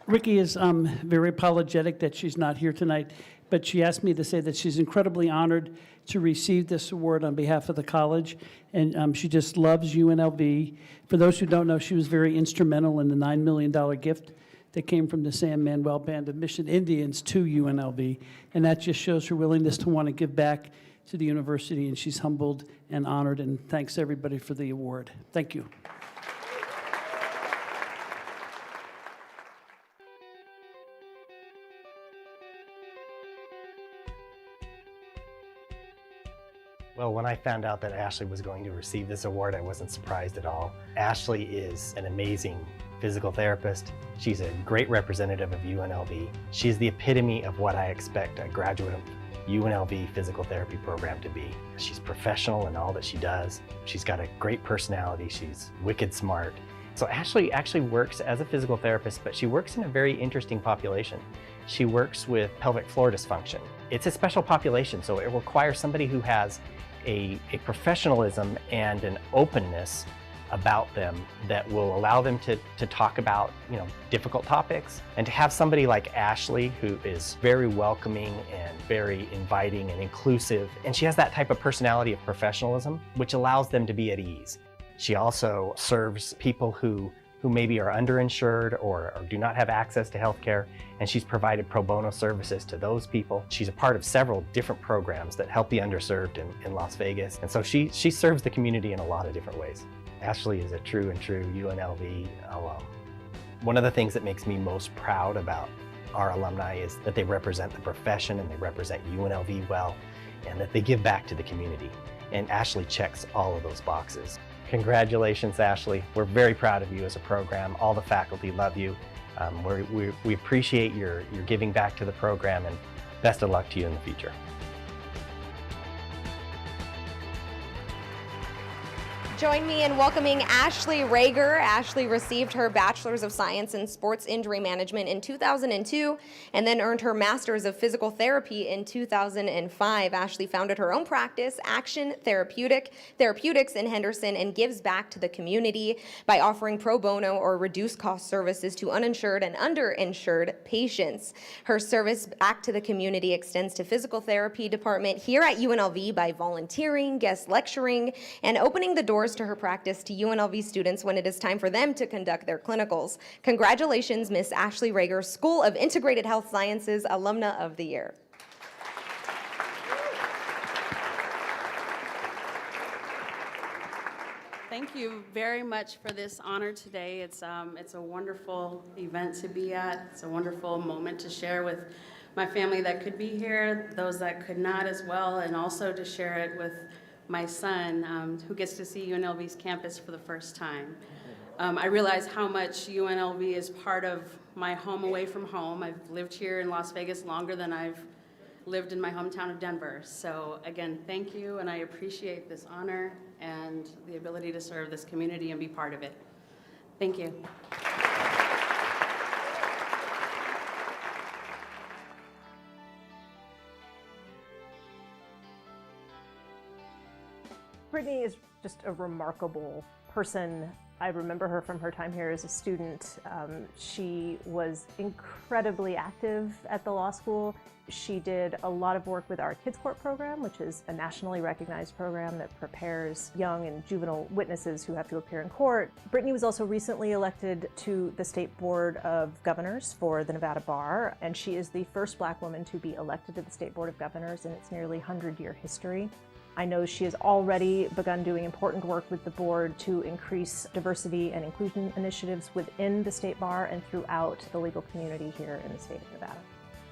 Ricky is very apologetic that she's not here tonight, but she asked me to say that she's incredibly honored to receive this award on behalf of the college, and she just loves UNLV. For those who don't know, she was very instrumental in the $9 million gift that came from the San Manuel Band of Mission Indians to UNLV, and that just shows her willingness to want to give back to the university, and she's humbled and honored, and thanks everybody for the award. Thank you. Well, when I found out that Ashley was going to receive this award, I wasn't surprised at all. Ashley is an amazing physical therapist. She's a great representative of UNLV. She's the epitome of what I expect a graduate of UNLV physical therapy program to be. She's professional in all that she does. She's got a great personality. She's wicked smart. So Ashley actually works as a physical therapist, but she works in a very interesting population. She works with pelvic floor dysfunction. It's a special population, so it requires somebody who has a professionalism and an openness about them that will allow them to talk about, difficult topics, and to have somebody like Ashley who is very welcoming and very inviting and inclusive, and she has that type of personality of professionalism which allows them to be at ease. She also serves people who maybe are underinsured or do not have access to healthcare, and she's provided pro bono services to those people. She's a part of several different programs that help the underserved in Las Vegas, and so she serves the community in a lot of different ways. Ashley is a true UNLV alum. One of the things that makes me most proud about our alumni is that they represent the profession and they represent UNLV well, and that they give back to the community. And Ashley checks all of those boxes. Congratulations, Ashley. We're very proud of you as a program. All the faculty love you. We appreciate your giving back to the program, and best of luck to you in the future. Join me in welcoming Ashley Rager. Ashley received her Bachelor's of Science in Sports Injury Management in 2002 and then earned her Master's of Physical Therapy in 2005. Ashley founded her own practice, Action Therapeutics in Henderson, and gives back to the community by offering pro bono or reduced cost services to uninsured and underinsured patients. Her service back to the community extends to physical therapy department here at UNLV by volunteering, guest lecturing, and opening the doors to her practice to UNLV students when it is time for them to conduct their clinicals. Congratulations, Miss Ashley Rager, School of Integrated Health Sciences Alumna of the Year. Thank you very much for this honor today. It's a wonderful event to be at. It's a wonderful moment to share with my family that could be here, those that could not as well, and also to share it with my son, who gets to see UNLV's campus for the first time. I realize how much UNLV is part of my home away from home. I've lived here in Las Vegas longer than I've lived in my hometown of Denver. So again, thank you, and I appreciate this honor and the ability to serve this community and be part of it. Thank you. Brittany is just a remarkable person. I remember her from her time here as a student. She was incredibly active at the law school. She did a lot of work with our Kids Court program, which is a nationally recognized program that prepares young and juvenile witnesses who have to appear in court. Brittany was also recently elected to the State Board of Governors for the Nevada Bar, and she is the first Black woman to be elected to the State Board of Governors in its nearly 100-year history. I know she has already begun doing important work with the board to increase diversity and inclusion initiatives within the State Bar and throughout the legal community here in the state of Nevada.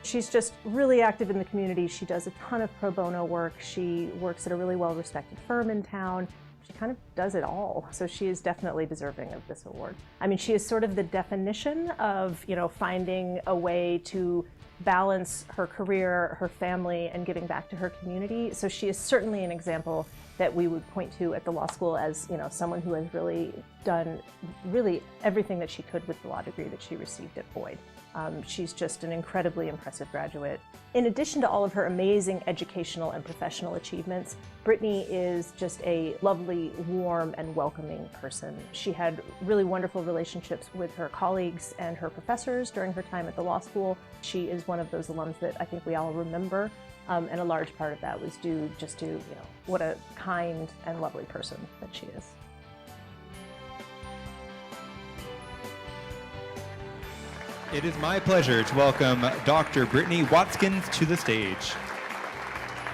She's just really active in the community. She does a ton of pro bono work. She works at a really well-respected firm in town. She kind of does it all. So she is definitely deserving of this award. I mean, she is sort of the definition of, finding a way to balance her career, her family, and giving back to her community. So she is certainly an example that we would point to at the law school as, someone who has really done everything that she could with the law degree that she received at Boyd. She's just an incredibly impressive graduate. In addition to all of her amazing educational and professional achievements, Brittany is just a lovely, warm, and welcoming person. She had really wonderful relationships with her colleagues and her professors during her time at the law school. She is one of those alums that I think we all remember, and a large part of that was due just to, what a kind and lovely person that she is. It is my pleasure to welcome Dr. Brittany Watkins to the stage.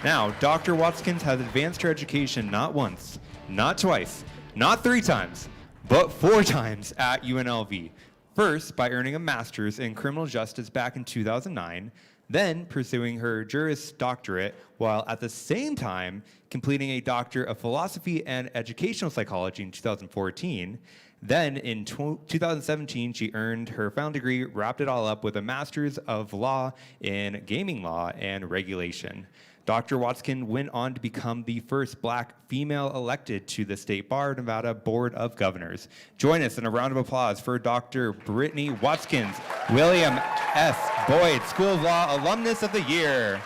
Now, Dr. Watkins has advanced her education not once, not twice, not 3 times, but 4 times at UNLV. First, by earning a master's in criminal justice back in 2009, then pursuing her Juris Doctorate, while at the same time completing a Doctor of Philosophy and Educational Psychology in 2014. Then in 2017, she earned her found degree, wrapped it all up with a Master's of Law in Gaming Law and Regulation. Dr. Watkins went on to become the first Black female elected to the State Bar of Nevada Board of Governors. Join us in a round of applause for Dr. Brittany Watkins, William S. Boyd School of Law Alumnus of the Year.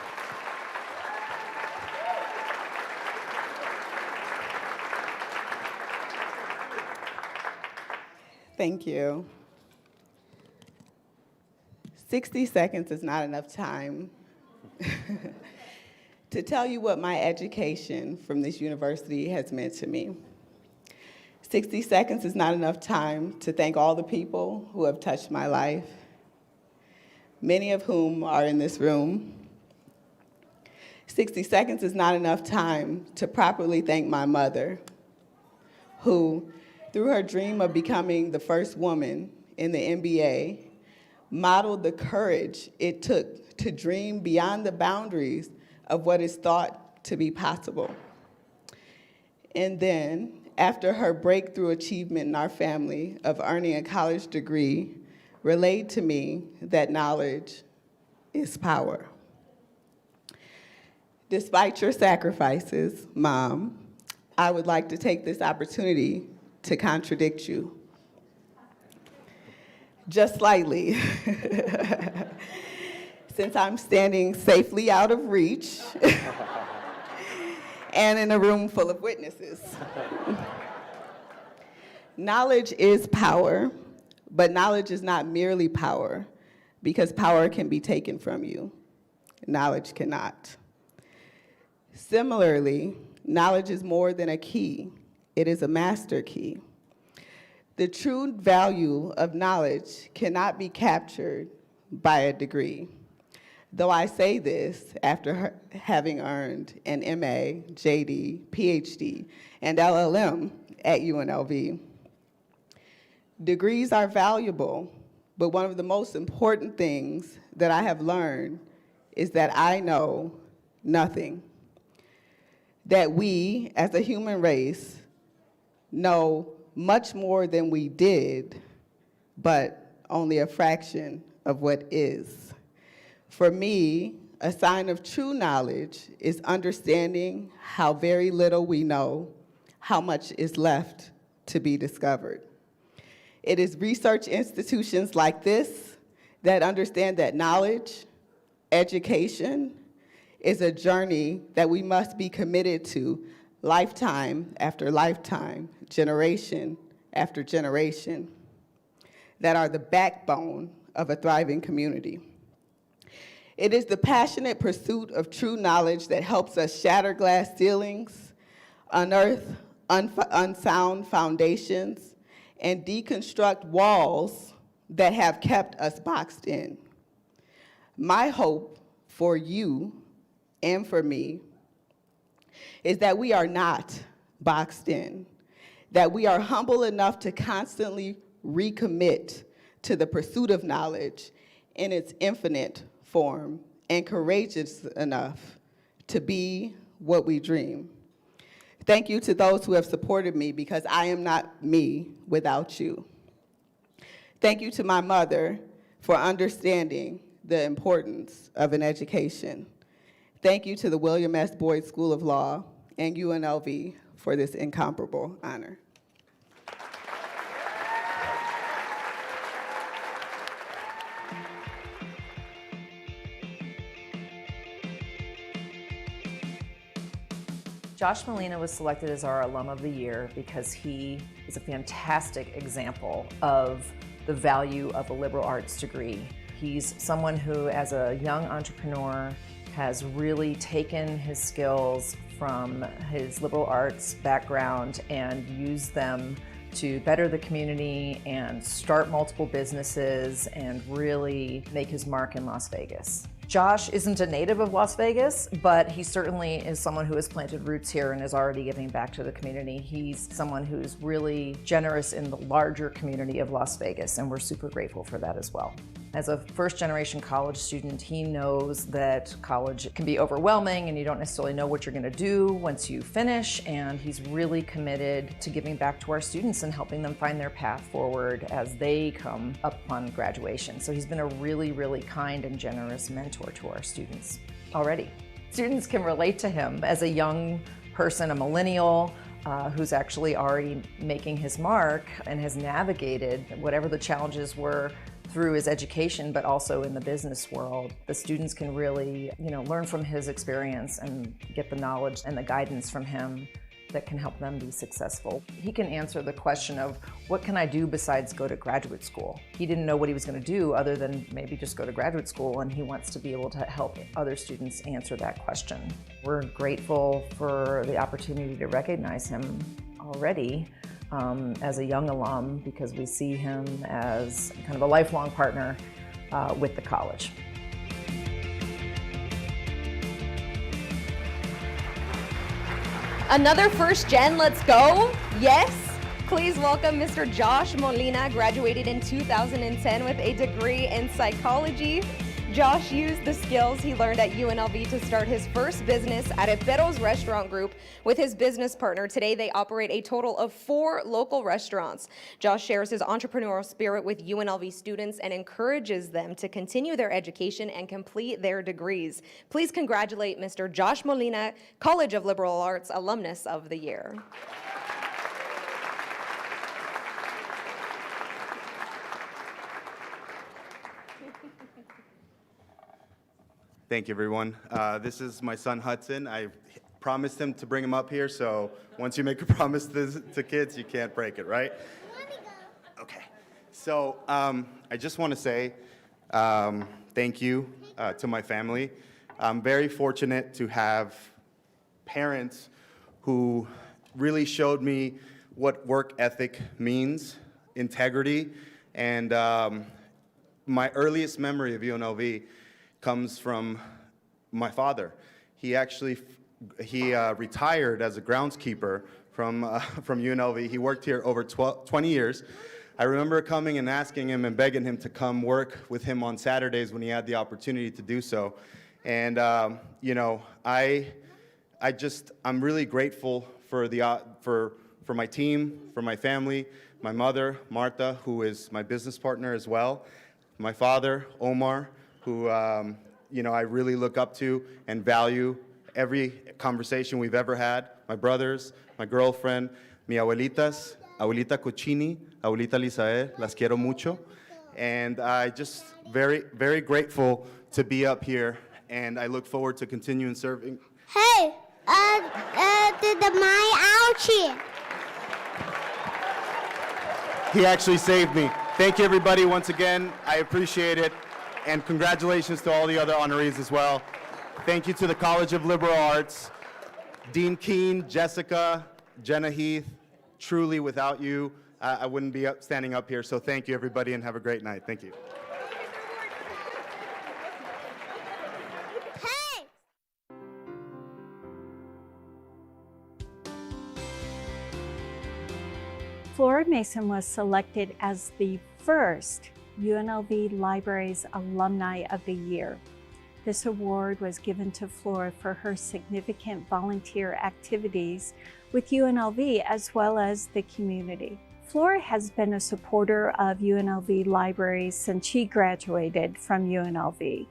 Thank you. 60 seconds is not enough time to tell you what my education from this university has meant to me. 60 seconds is not enough time to thank all the people who have touched my life, many of whom are in this room. 60 seconds is not enough time to properly thank my mother, who, through her dream of becoming the first woman in the NBA, modeled the courage it took to dream beyond the boundaries of what is thought to be possible. And then, after her breakthrough achievement in our family of earning a college degree, relayed to me that knowledge is power. Despite your sacrifices, Mom, I would like to take this opportunity to contradict you. Just slightly, since I'm standing safely out of reach and in a room full of witnesses. Knowledge is power, but knowledge is not merely power, because power can be taken from you. Knowledge cannot. Similarly, knowledge is more than a key. It is a master key. The true value of knowledge cannot be captured by a degree. Though I say this after having earned an MA, JD, PhD, and LLM at UNLV. Degrees are valuable, but one of the most important things that I have learned is that I know nothing. That we, as a human race, know much more than we did, but only a fraction of what is. For me, a sign of true knowledge is understanding how very little we know, how much is left to be discovered. It is research institutions like this that understand that knowledge, education, is a journey that we must be committed to lifetime after lifetime, generation after generation, that are the backbone of a thriving community. It is the passionate pursuit of true knowledge that helps us shatter glass ceilings, unearth unsound foundations, and deconstruct walls that have kept us boxed in. My hope for you and for me is that we are not boxed in, that we are humble enough to constantly recommit to the pursuit of knowledge in its infinite form, and courageous enough to be what we dream. Thank you to those who have supported me, because I am not me without you. Thank you to my mother for understanding the importance of an education. Thank you to the William S. Boyd School of Law and UNLV for this incomparable honor. Josh Molina was selected as our Alum of the Year because he is a fantastic example of the value of a liberal arts degree. He's someone who, as a young entrepreneur, has really taken his skills from his liberal arts background and used them to better the community and start multiple businesses and really make his mark in Las Vegas. Josh isn't a native of Las Vegas, but he certainly is someone who has planted roots here and is already giving back to the community. He's someone who's really generous in the larger community of Las Vegas, and we're super grateful for that as well. As a first-generation college student, he knows that college can be overwhelming and you don't necessarily know what you're going to do once you finish, and he's really committed to giving back to our students and helping them find their path forward as they come upon graduation. So he's been a really, really kind and generous mentor to our students already. Students can relate to him as a young person, a millennial, who's actually already making his mark and has navigated whatever the challenges were through his education, but also in the business world. The students can really, learn from his experience and get the knowledge and the guidance from him that can help them be successful. He can answer the question of, what can I do besides go to graduate school? He didn't know what he was going to do other than maybe just go to graduate school, and he wants to be able to help other students answer that question. We're grateful for the opportunity to recognize him already as a young alum, because we see him as kind of a lifelong partner with the college. Another first gen, let's go. Yes, please welcome Mr. Josh Molina, graduated in 2010 with a degree in psychology. Josh used the skills he learned at UNLV to start his first business at a Perro's Restaurant Group with his business partner. Today, they operate a total of 4 local restaurants. Josh shares his entrepreneurial spirit with UNLV students and encourages them to continue their education and complete their degrees. Please congratulate Mr. Josh Molina, College of Liberal Arts Alumnus of the Year. Thank you, everyone. This is my son, Hudson. I promised him to bring him up here, so once you make a promise to kids, you can't break it, right? Okay. So I just want to say thank you to my family. I'm very fortunate to have parents who really showed me what work ethic means, integrity, and my earliest memory of UNLV comes from my father. He actually retired as a groundskeeper from UNLV. He worked here over 20 years. I remember coming and asking him and begging him to come work with him on Saturdays when he had the opportunity to do so. And I'm really grateful for my team, for my family, my mother, Martha, who is my business partner as well, my father, Omar, who I really look up to and value every conversation we've ever had. My brothers, my girlfriend, mi abuelitas, abuelita Cochini, abuelita Lisae, las quiero mucho. And I just very, very grateful to be up here, and I look forward to continuing serving. Hey, after my ouchie. He actually saved me. Thank you, everybody, once again. I appreciate it. And congratulations to all the other honorees as well. Thank you to the College of Liberal Arts, Dean Keene, Jessica, Jenna Heath. Truly, without you, I wouldn't be standing up here. So thank you, everybody, and have a great night. Thank you. Flora Mason was selected as the first UNLV Libraries Alumni of the Year. This award was given to Flora for her significant volunteer activities with UNLV as well as the community. Flora has been a supporter of UNLV Libraries since she graduated from UNLV.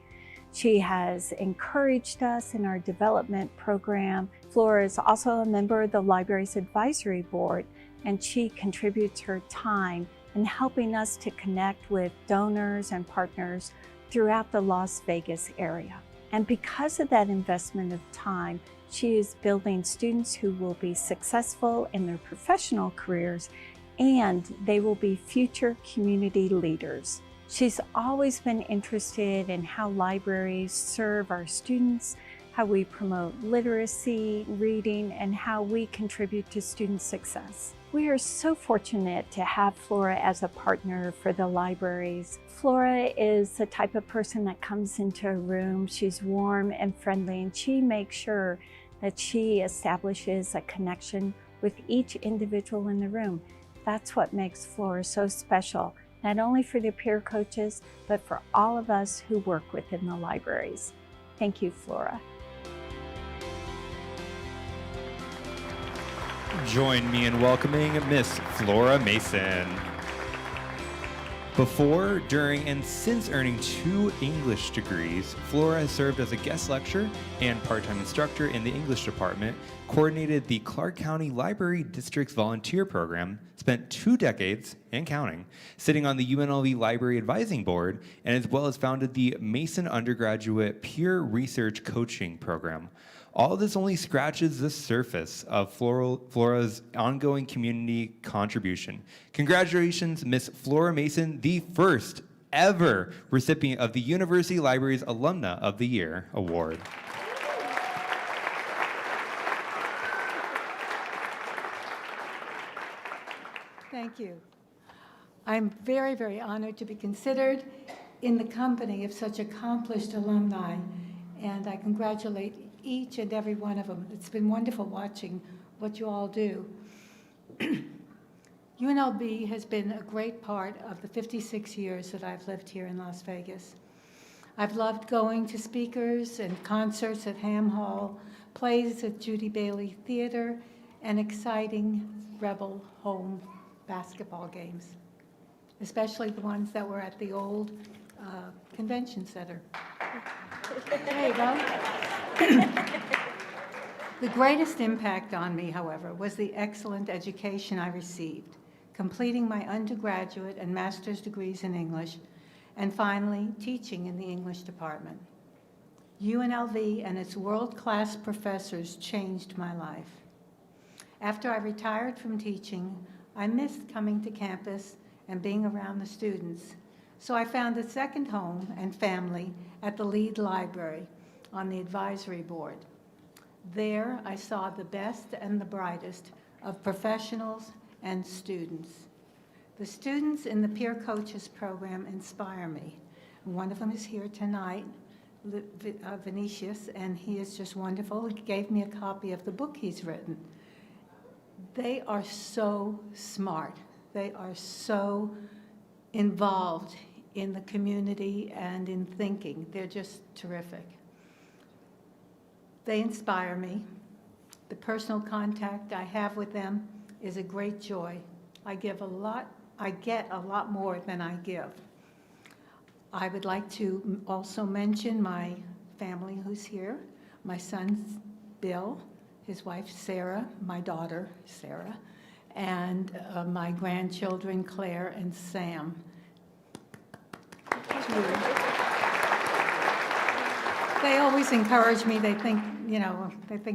She has encouraged us in our development program. Flora is also a member of the Libraries Advisory Board, and she contributes her time in helping us to connect with donors and partners throughout the Las Vegas area. And because of that investment of time, she is building students who will be successful in their professional careers, and they will be future community leaders. She's always been interested in how libraries serve our students, how we promote literacy, reading, and how we contribute to student success. We are so fortunate to have Flora as a partner for the libraries. Flora is the type of person that comes into a room, she's warm and friendly, and she makes sure that she establishes a connection with each individual in the room. That's what makes Flora so special, not only for the peer coaches, but for all of us who work within the libraries. Thank you, Flora. Join me in welcoming Miss Flora Mason. Before, during, and since earning 2 English degrees, Flora has served as a guest lecturer and part-time instructor in the English department, coordinated the Clark County Library District's volunteer program, spent 2 decades, and counting, sitting on the UNLV Library Advising Board, and as well as founded the Mason Undergraduate Peer Research Coaching Program. All of this only scratches the surface of Flora's ongoing community contribution. Congratulations, Miss Flora Mason, the first ever recipient of the University Libraries Alumna of the Year Award. Thank you. I'm very, very honored to be considered in the company of such accomplished alumni, and I congratulate each and every one of them. It's been wonderful watching what you all do. UNLV has been a great part of the 56 years that I've lived here in Las Vegas. I've loved going to speakers and concerts at Ham Hall, plays at Judy Bailey Theater, and exciting Rebel home basketball games, especially the ones that were at the old convention center. There you go. The greatest impact on me, however, was the excellent education I received, completing my undergraduate and master's degrees in English, and finally teaching in the English department. UNLV and its world-class professors changed my life. After I retired from teaching, I missed coming to campus and being around the students, so I found a second home and family at the Lead Library on the advisory board. There, I saw the best and the brightest of professionals and students. The students in the Peer Coaches program inspire me. One of them is here tonight, Vinicius, and he is just wonderful. He gave me a copy of the book he's written. They are so smart. They are so involved in the community and in thinking. They're just terrific. They inspire me. The personal contact I have with them is a great joy. I get a lot more than I give. I would like to also mention my family who's here. My son, Bill, his wife, Sarah, my daughter, Sarah, and my grandchildren, Claire and Sam. They always encourage me. They think,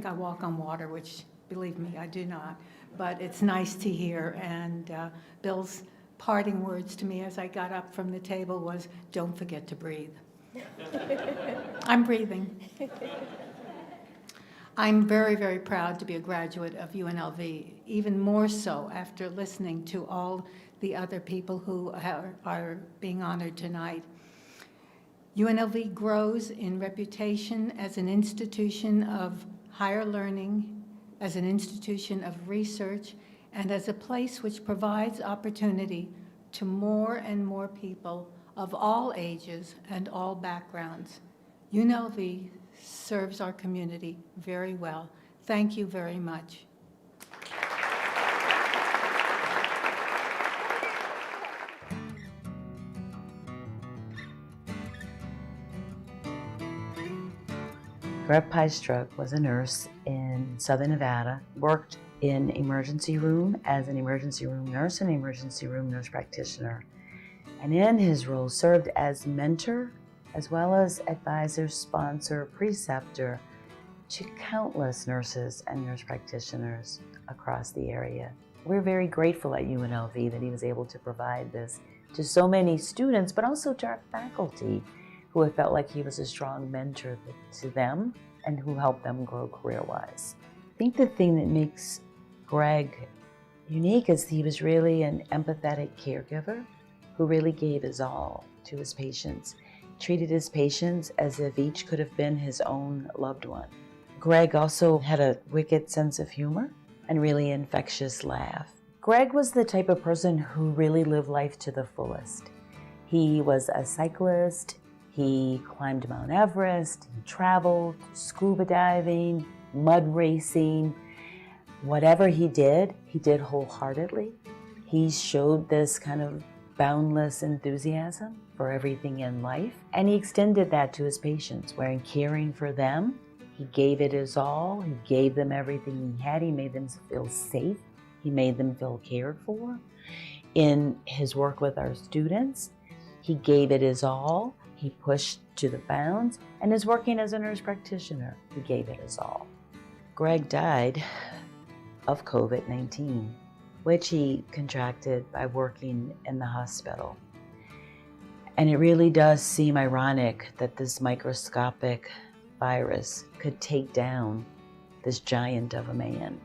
I walk on water, which Believe me, I do not. But it's nice to hear. And Bill's parting words to me as I got up from the table was, "Don't forget to breathe." I'm breathing. I'm very, very proud to be a graduate of UNLV, even more so after listening to all the other people who are being honored tonight. UNLV grows in reputation as an institution of higher learning, as an institution of research, and as a place which provides opportunity to more and more people of all ages and all backgrounds. UNLV serves our community very well. Thank you very much. Greg Peistrup was a nurse in Southern Nevada, worked in emergency room as an emergency room nurse and emergency room nurse practitioner. And in his role served as mentor, as well as advisor, sponsor, preceptor to countless nurses and nurse practitioners across the area. We're very grateful at UNLV that he was able to provide this to so many students, but also to our faculty, who have felt like he was a strong mentor to them and who helped them grow career-wise. I think the thing that makes Greg unique is he was really an empathetic caregiver who really gave his all to his patients, treated his patients as if each could have been his own loved one. Greg also had a wicked sense of humor and really infectious laugh. Greg was the type of person who really lived life to the fullest. He was a cyclist. He climbed Mount Everest, he traveled, scuba diving, mud racing. Whatever he did wholeheartedly. He showed this kind of boundless enthusiasm for everything in life, and he extended that to his patients, where in caring for them, he gave it his all, he gave them everything he had, he made them feel safe, he made them feel cared for. In his work with our students, he gave it his all. He pushed to the bounds, and is working as a nurse practitioner. He gave it his all. Greg died of COVID-19, which he contracted by working in the hospital. And it really does seem ironic that this microscopic virus could take down this giant of a man.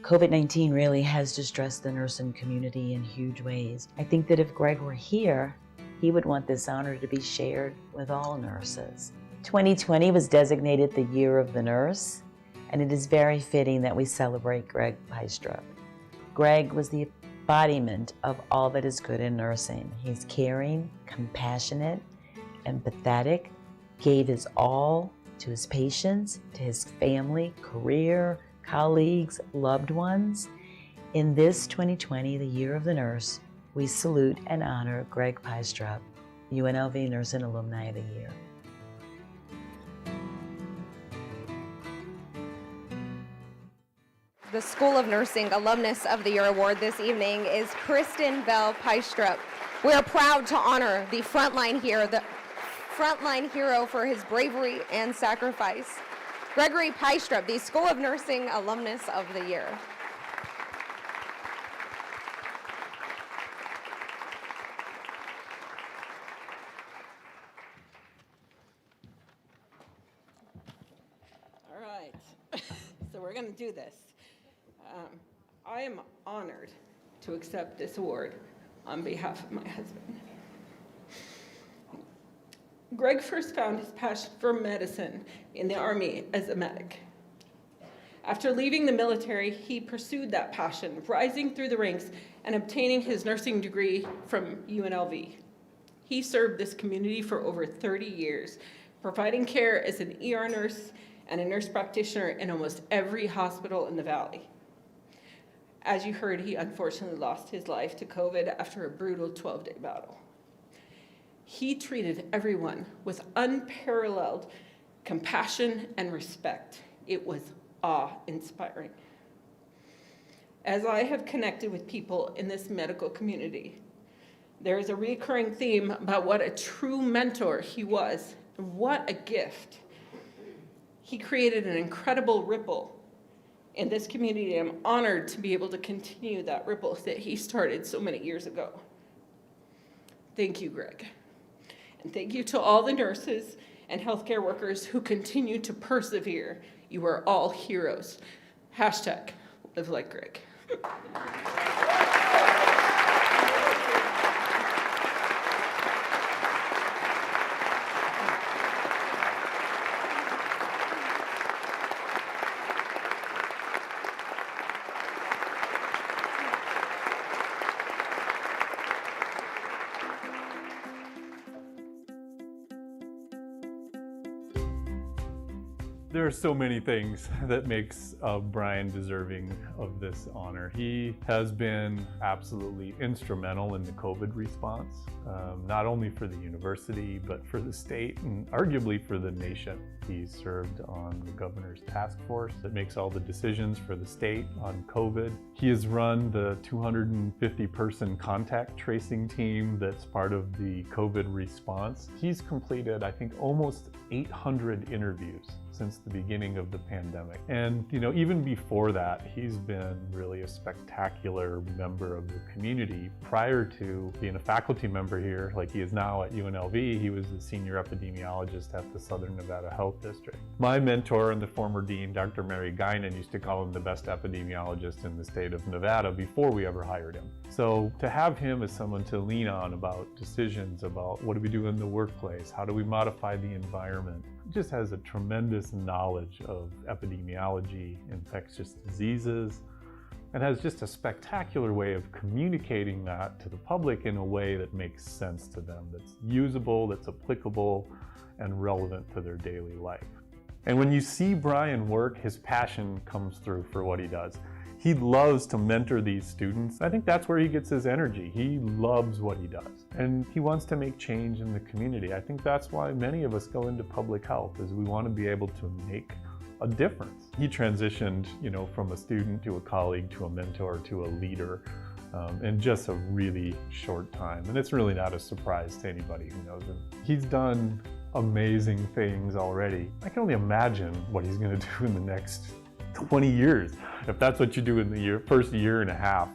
COVID-19 really has distressed the nursing community in huge ways. I think that if Greg were here, he would want this honor to be shared with all nurses. 2020 was designated the Year of the Nurse, and it is very fitting that we celebrate Greg Peistrup. Greg was the embodiment of all that is good in nursing. He's caring, compassionate, empathetic, gave his all to his patients, to his family, career, colleagues, loved ones. In this 2020, the Year of the Nurse, we salute and honor Greg Peistrup, UNLV Nurse and Alumni of the Year. The School of Nursing Alumnus of the Year Award this evening is Kristen Bell Peistrup. We are proud to honor the frontline hero for his bravery and sacrifice, Gregory Peistrup, the School of Nursing Alumnus of the Year. All right, so we're going to do this. I am honored to accept this award on behalf of my husband. Greg first found his passion for medicine in the Army as a medic. After leaving the military, he pursued that passion, rising through the ranks and obtaining his nursing degree from UNLV. He served this community for over 30 years, providing care as an ER nurse and a nurse practitioner in almost every hospital in the Valley. As you heard, he unfortunately lost his life to COVID after a brutal 12-day battle. He treated everyone with unparalleled compassion and respect. It was awe-inspiring. As I have connected with people in this medical community, there is a recurring theme about what a true mentor he was, and what a gift. He created an incredible ripple In this community, I'm honored to be able to continue that ripple that he started so many years ago. Thank you, Greg. And thank you to all the nurses and healthcare workers who continue to persevere. You are all heroes. Hashtag live like Greg. There are so many things that makes Brian deserving of this honor. He has been absolutely instrumental in the COVID response, not only for the university, but for the state and arguably for the nation. He served on the governor's task force that makes all the decisions for the state on COVID. He has run the 250-person contact tracing team that's part of the COVID response. He's completed, I think, almost 800 interviews since the beginning of the pandemic. And even before that, he's been really a spectacular member of the community. Prior to being a faculty member here, like he is now at UNLV, he was the senior epidemiologist at the Southern Nevada Health District. My mentor and the former dean, Dr. Mary Guinan, used to call him the best epidemiologist in the state of Nevada before we ever hired him. So to have him as someone to lean on about decisions about what do we do in the workplace, how do we modify the environment, just has a tremendous knowledge of epidemiology, infectious diseases, and has just a spectacular way of communicating that to the public in a way that makes sense to them, that's usable, that's applicable, and relevant to their daily life. And when you see Brian work, his passion comes through for what he does. He loves to mentor these students. I think that's where he gets his energy. He loves what he does, and he wants to make change in the community. I think that's why many of us go into public health, is we want to be able to make a difference. He transitioned, from a student to a colleague to a mentor to a leader in just a really short time, and it's really not a surprise to anybody who knows him. He's done amazing things already. I can only imagine what he's going to do in the next 20 years, if that's what you do in the first year and a half.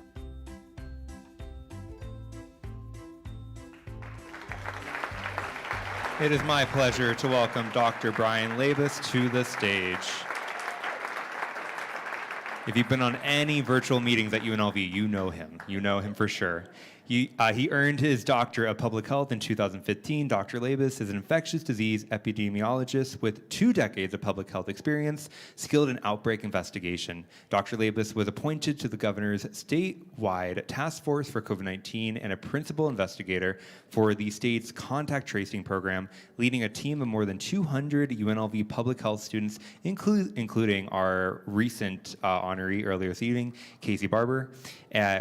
It is my pleasure to welcome Dr. Brian Labus to the stage. If you've been on any virtual meetings at UNLV, you know him. You know him for sure. He earned his Doctor of Public Health in 2015. Dr. Labus is an infectious disease epidemiologist with 2 decades of public health experience, skilled in outbreak investigation. Dr. Labus was appointed to the governor's statewide task force for COVID-19 and a principal investigator for the state's contact tracing program, leading a team of more than 200 UNLV public health students, including our recent honoree earlier this evening, Casey Barber.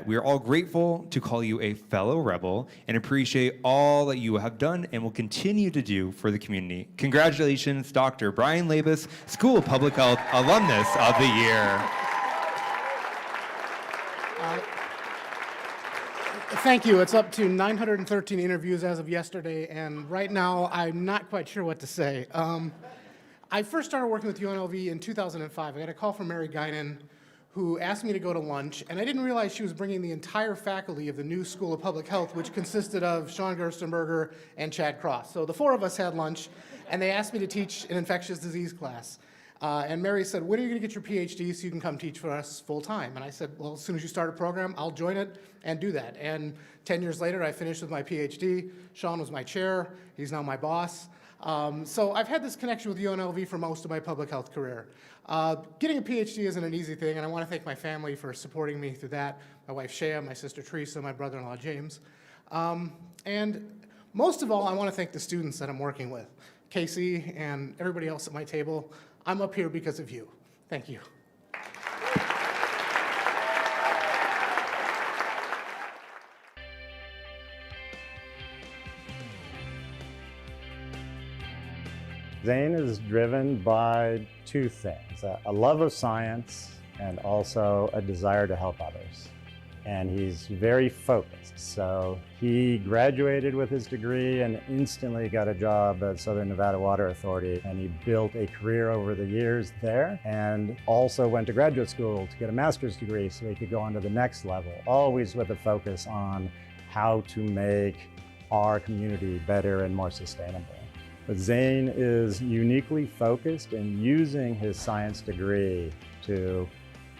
We are all grateful to call you a fellow rebel and appreciate all that you have done and will continue to do for the community. Congratulations, Dr. Brian Labus, School of Public Health Alumnus of the Year. Thank you. It's up to 913 interviews as of yesterday, and right now I'm not quite sure what to say. I first started working with UNLV in 2005. I got a call from Mary Guinan, who asked me to go to lunch, and I didn't realize she was bringing the entire faculty of the new School of Public Health, which consisted of Sean Gerstenberger and Chad Cross. So the 4 of us had lunch, and they asked me to teach an infectious disease class. And Mary said, when are you going to get your PhD so you can come teach for us full time? And I said, well, as soon as you start a program, I'll join it and do that. And 10 years later, I finished with my PhD. Sean was my chair. He's now my boss. So I've had this connection with UNLV for most of my public health career. Getting a PhD isn't an easy thing, and I want to thank my family for supporting me through that. My wife Shea, my sister Teresa, my brother-in-law James. And most of all, I want to thank the students that I'm working with, Casey and everybody else at my table. I'm up here because of you. Thank you. Zane is driven by 2 things, a love of science and also a desire to help others. and he's very focused. So he graduated with his degree and instantly got a job at Southern Nevada Water Authority, and he built a career over the years there, and also went to graduate school to get a master's degree so he could go on to the next level, always with a focus on how to make our community better and more sustainable. But Zane is uniquely focused in using his science degree to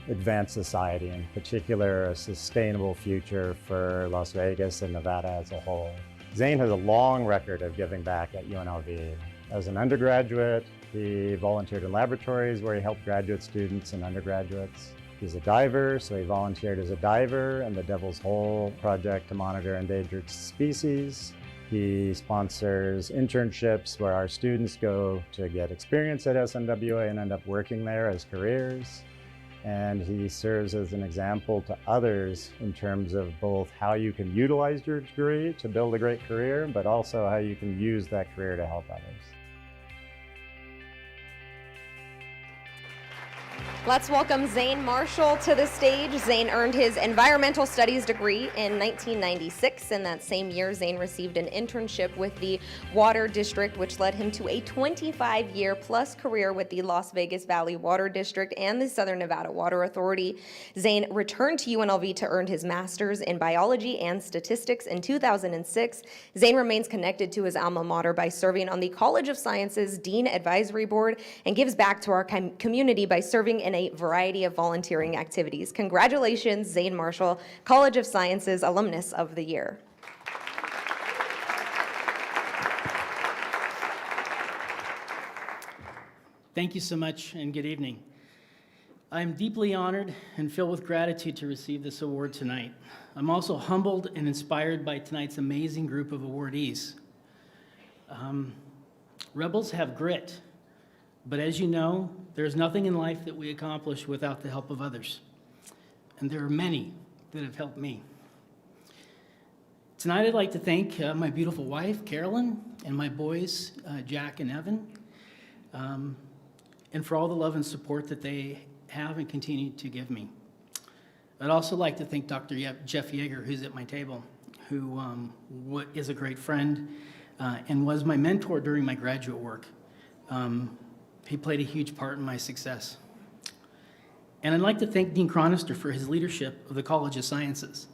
advance society, in particular a sustainable future for Las Vegas and Nevada as a whole. Zane has a long record of giving back at UNLV. As an undergraduate, he volunteered in laboratories where he helped graduate students and undergraduates. He's a diver, so he volunteered as a diver in the Devil's Hole project to monitor endangered species. He sponsors internships where our students go to get experience at SNWA and end up working there as careers. And he serves as an example to others in terms of both how you can utilize your degree to build a great career, but also how you can use that career to help others. Let's welcome Zane Marshall to the stage. Zane earned his environmental studies degree in 1996. In that same year, Zane received an internship with the Water District, which led him to a 25-year plus career with the Las Vegas Valley Water District and the Southern Nevada Water Authority. Zane returned to UNLV to earn his master's in biology and statistics in 2006. Zane remains connected to his alma mater by serving on the College of Sciences Dean Advisory Board and gives back to our community by serving in a variety of volunteering activities. Congratulations, Zane Marshall, College of Sciences Alumnus of the Year. Thank you so much, and good evening. I'm deeply honored and filled with gratitude to receive this award tonight. I'm also humbled and inspired by tonight's amazing group of awardees. Rebels have grit, but as you know, there's nothing in life that we accomplish without the help of others. And there are many that have helped me. Tonight I'd like to thank my beautiful wife, Carolyn, and my boys, Jack and Evan, and for all the love and support that they have and continue to give me. I'd also like to thank Dr. Jeff Yeager, who's at my table, who is a great friend and was my mentor during my graduate work. He played a huge part in my success. And I'd like to thank Dean Chronister for his leadership of the College of Sciences,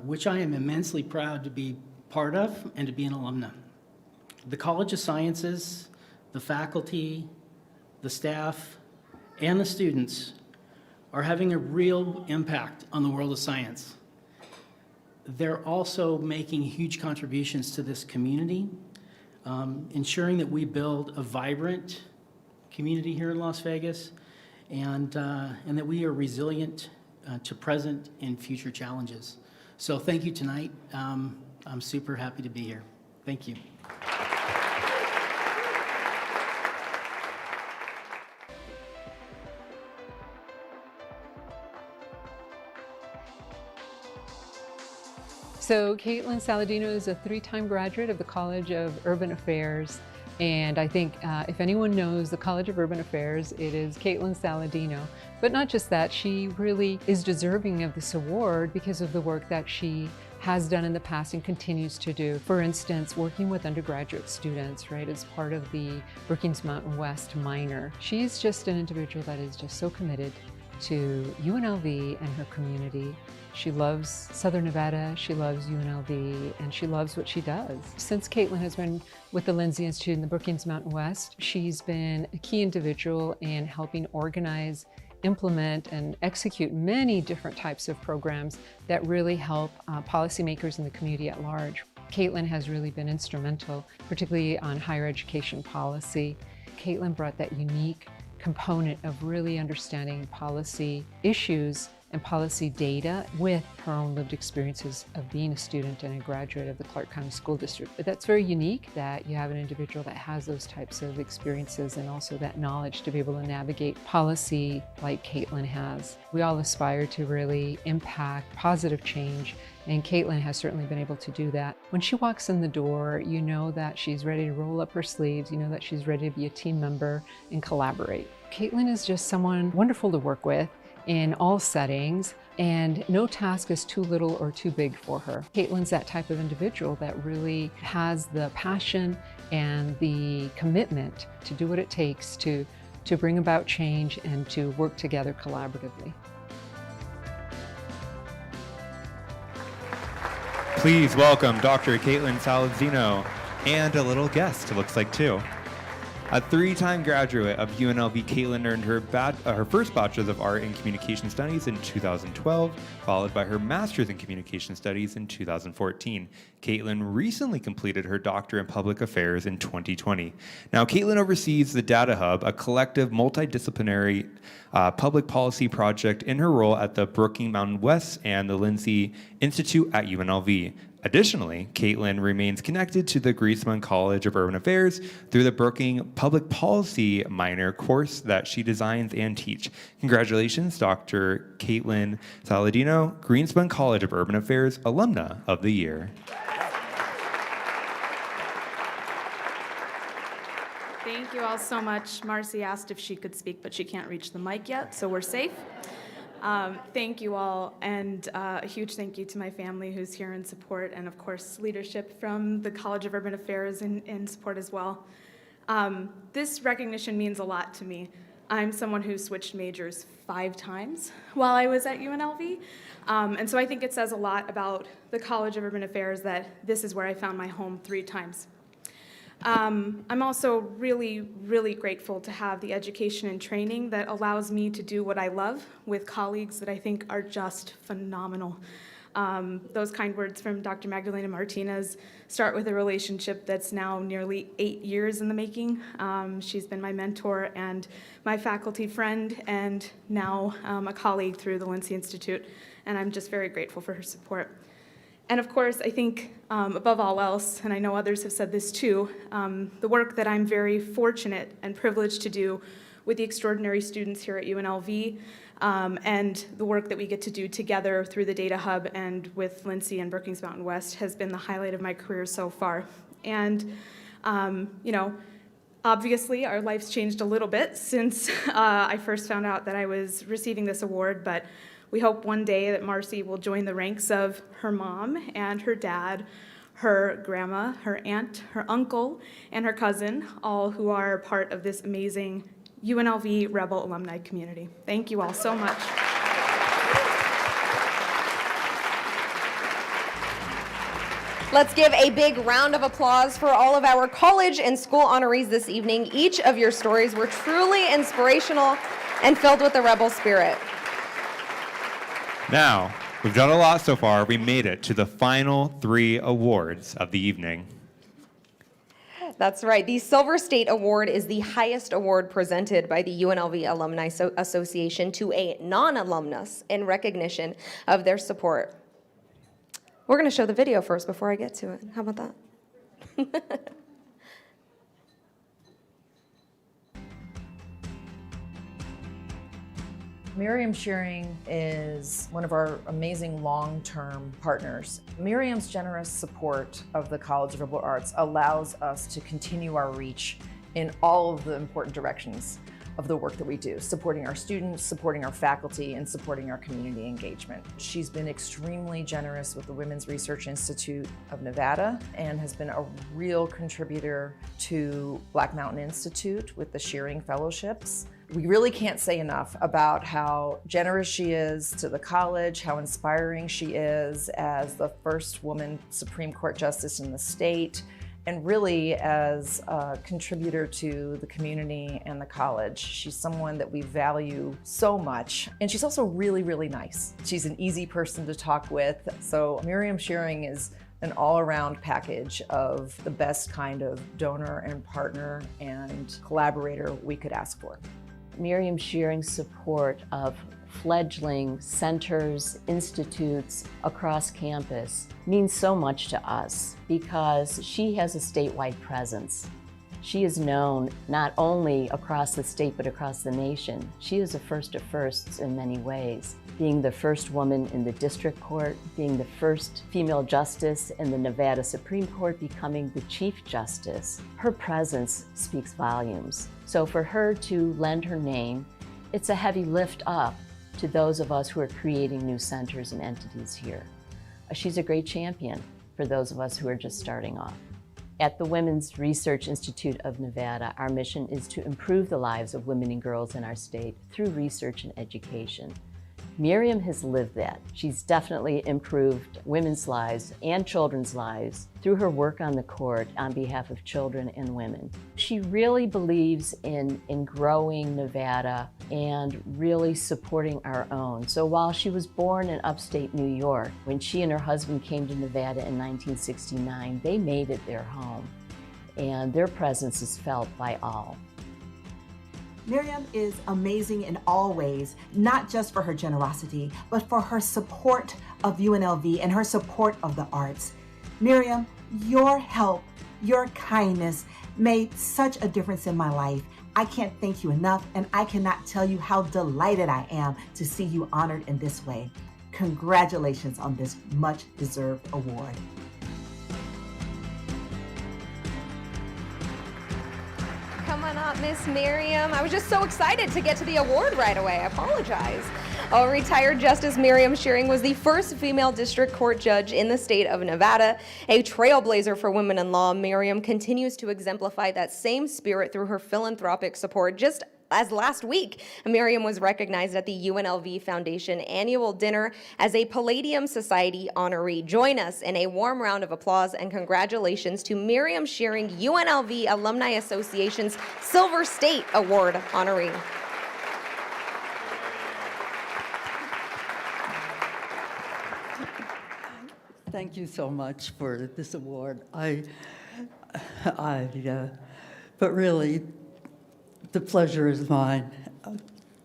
which I am immensely proud to be part of and to be an alumna. The College of Sciences, the faculty, the staff, and the students are having a real impact on the world of science. They're also making huge contributions to this community, ensuring that we build a vibrant community here in Las Vegas, and that we are resilient to present and future challenges. So thank you tonight. I'm super happy to be here. Thank you. So Caitlin Saladino is a 3-time graduate of the College of Urban Affairs. And I think if anyone knows the College of Urban Affairs, it is Caitlin Saladino. But not just that, she really is deserving of this award because of the work that she has done in the past and continues to do. For instance, working with undergraduate students, right, as part of the Brookings Mountain West minor. She's just an individual that is just so committed to UNLV and her community. She loves Southern Nevada, she loves UNLV, and she loves what she does. Since Caitlin has been with the Lindsay Institute in the Brookings Mountain West, she's been a key individual in helping organize, implement, and execute many different types of programs that really help policymakers in the community at large. Caitlin has really been instrumental, particularly on higher education policy. Caitlin brought that unique component of really understanding policy issues and policy data with her own lived experiences of being a student and a graduate of the Clark County School District. But that's very unique that you have an individual that has those types of experiences and also that knowledge to be able to navigate policy like Caitlin has. We all aspire to really impact positive change, and Caitlin has certainly been able to do that. When she walks in the door, you know that she's ready to roll up her sleeves, you know that she's ready to be a team member and collaborate. Caitlin is just someone wonderful to work with, in all settings, and no task is too little or too big for her. Caitlin's that type of individual that really has the passion and the commitment to do what it takes to bring about change and to work together collaboratively. Please welcome Dr. Caitlin Saladino and a little guest, it looks like too. A three-time graduate of UNLV, Caitlin earned her first Bachelor's of Art in Communication Studies in 2012, followed by her Master's in Communication Studies in 2014. Caitlin recently completed her Doctorate in Public Affairs in 2020. Now, Caitlin oversees the Data Hub, a collective multidisciplinary public policy project in her role at the Brookings Mountain West and the Lindsay Institute at UNLV. Additionally, Caitlin remains connected to the Griesman College of Urban Affairs through the Brookings Public Policy minor course that she designs and teaches. Congratulations, Dr. Caitlin Saladino, Griesman College of Urban Affairs Alumna of the Year. Thank you all so much. Marcy asked if she could speak, but she can't reach the mic yet, so we're safe. Thank you all, and a huge thank you to my family who's here in support, and of course leadership from the College of Urban Affairs in support as well. This recognition means a lot to me. I'm someone who switched majors 5 times while I was at UNLV, and so I think it says a lot about the College of Urban Affairs that this is where I found my home 3 times. I'm also really, really grateful to have the education and training that allows me to do what I love with colleagues that I think are just phenomenal. Those kind words from Dr. Magdalena Martinez start with a relationship that's now nearly 8 years in the making. She's been my mentor and my faculty friend, and now a colleague through the Lindsay Institute, and I'm just very grateful for her support. And of course, I think above all else, and I know others have said this too, the work that I'm very fortunate and privileged to do with the extraordinary students here at UNLV, and the work that we get to do together through the Data Hub and with Lindsay and Brookings Mountain West has been the highlight of my career so far. And, you know, obviously our life's changed a little bit since I first found out that I was receiving this award, but we hope one day that Marcy will join the ranks of her mom and her dad, her grandma, her aunt, her uncle, and her cousin, all who are part of this amazing UNLV Rebel alumni community. Thank you all so much. Let's give a big round of applause for all of our college and school honorees this evening. Each of your stories were truly inspirational and filled with the rebel spirit. Now, we've done a lot so far. We made it to the final 3 awards of the evening. That's right. The Silver State Award is the highest award presented by the UNLV Alumni Association to a non-alumnus in recognition of their support. We're going to show the video first before I get to it. How about that? Miriam Shearing is one of our amazing long-term partners. Miriam's generous support of the College of Liberal Arts allows us to continue our reach in all of the important directions of the work that we do, supporting our students, supporting our faculty, and supporting our community engagement. She's been extremely generous with the Women's Research Institute of Nevada and has been a real contributor to Black Mountain Institute with the Shearing Fellowships. We really can't say enough about how generous she is to the college, how inspiring she is as the first woman Supreme Court Justice in the state, and really as a contributor to the community and the college. She's someone that we value so much, and she's also really, really nice. She's an easy person to talk with. So Miriam Shearing is an all-around package of the best kind of donor and partner and collaborator we could ask for. Miriam Shearing's support of fledgling centers, institutes across campus means so much to us because she has a statewide presence. She is known not only across the state but across the nation. She is a first of firsts in many ways, being the first woman in the district court, being the first female justice in the Nevada Supreme Court, becoming the Chief Justice. Her presence speaks volumes. So for her to lend her name, it's a heavy lift up, to those of us who are creating new centers and entities here. She's a great champion for those of us who are just starting off. At the Women's Research Institute of Nevada, our mission is to improve the lives of women and girls in our state through research and education. Miriam has lived that. She's definitely improved women's lives and children's lives through her work on the court on behalf of children and women. She really believes in growing Nevada and really supporting our own. So while she was born in upstate New York, when she and her husband came to Nevada in 1969, they made it their home, and their presence is felt by all. Miriam is amazing in all ways, not just for her generosity, but for her support of UNLV and her support of the arts. Miriam, your help, your kindness made such a difference in my life. I can't thank you enough, and I cannot tell you how delighted I am to see you honored in this way. Congratulations on this much-deserved award. Come on up, Miss Miriam. I was just so excited to get to the award right away. I apologize. Retired Justice Miriam Shearing was the first female district court judge in the state of Nevada. A trailblazer for women in law, Miriam continues to exemplify that same spirit through her philanthropic support. Just as last week, Miriam was recognized at the UNLV Foundation annual dinner as a Palladium Society honoree. Join us in a warm round of applause and congratulations to Miriam Shearing, UNLV Alumni Association's Silver State Award honoree. Thank you so much for this award. But really, the pleasure is mine.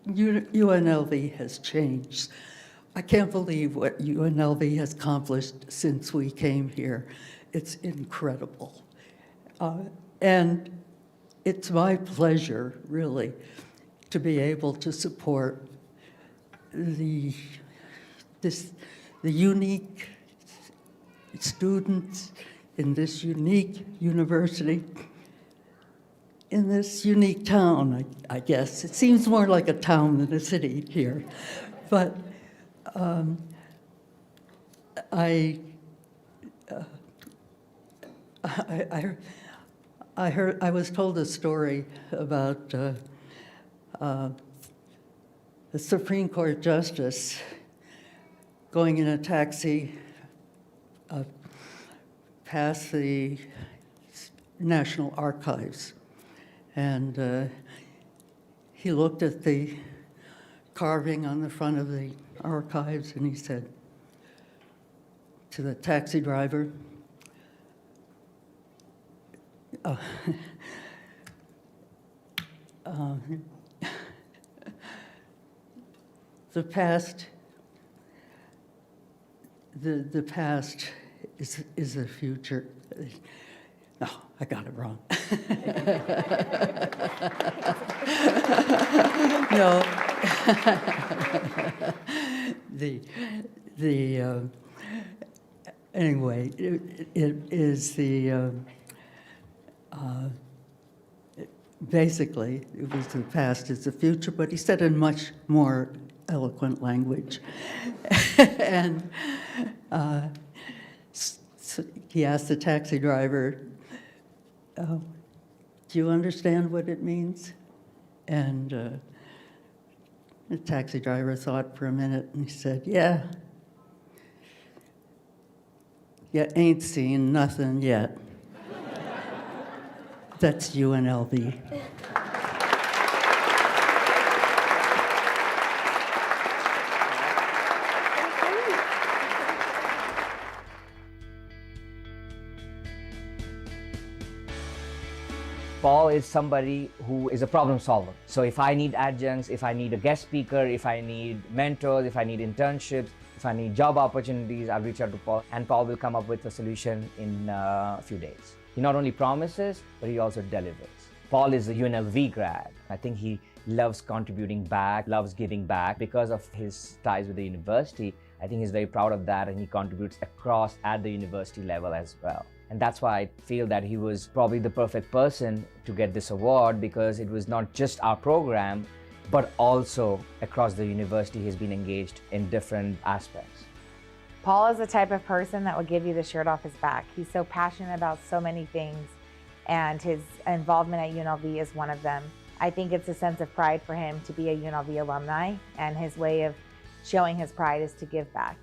UNLV has changed. I can't believe what UNLV has accomplished since we came here. It's incredible. And it's my pleasure, really, to be able to support the unique students in this unique university, in this unique town, I guess. It seems more like a town than a city here. But I was told a story about the Supreme Court justice going in a taxi past the National Archives. And he looked at the carving on the front of the archives and he said to the taxi driver, the past is the future. No, I got it wrong. No. Anyway, it is basically, it was the past is the future, but he said in much more eloquent language. And so he asked the taxi driver, do you understand what it means? And the taxi driver thought for a minute and he said, yeah. You ain't seen nothing yet. That's UNLV. Paul is somebody who is a problem solver. So if I need adjuncts, if I need a guest speaker, if I need mentors, if I need internships, if I need job opportunities, I'll reach out to Paul, and Paul will come up with a solution in a few days. He not only promises, but he also delivers. Paul is a UNLV grad. I think he loves contributing back, loves giving back because of his ties with the university. I think he's very proud of that, and he contributes across at the university level as well. And that's why I feel that he was probably the perfect person to get this award, because it was not just our program, but also across the university he's been engaged in different aspects. Paul is the type of person that will give you the shirt off his back. He's so passionate about so many things, and his involvement at UNLV is one of them. I think it's a sense of pride for him to be a UNLV alumni, and his way of showing his pride is to give back.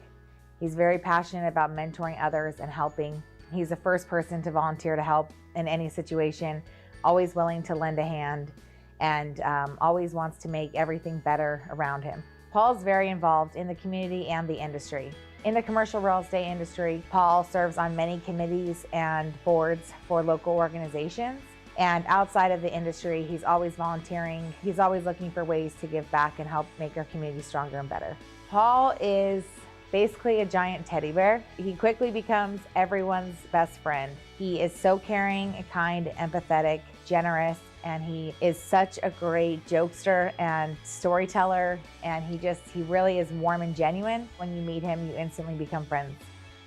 He's very passionate about mentoring others and helping. He's the first person to volunteer to help in any situation, always willing to lend a hand, and always wants to make everything better around him. Paul's very involved in the community and the industry. In the commercial real estate industry, Paul serves on many committees and boards for local organizations. And outside of the industry, he's always volunteering. He's always looking for ways to give back and help make our community stronger and better. Paul is basically a giant teddy bear. He quickly becomes everyone's best friend. He is so caring, kind, empathetic, generous, and he is such a great jokester and storyteller, and he really is warm and genuine. When you meet him, you instantly become friends.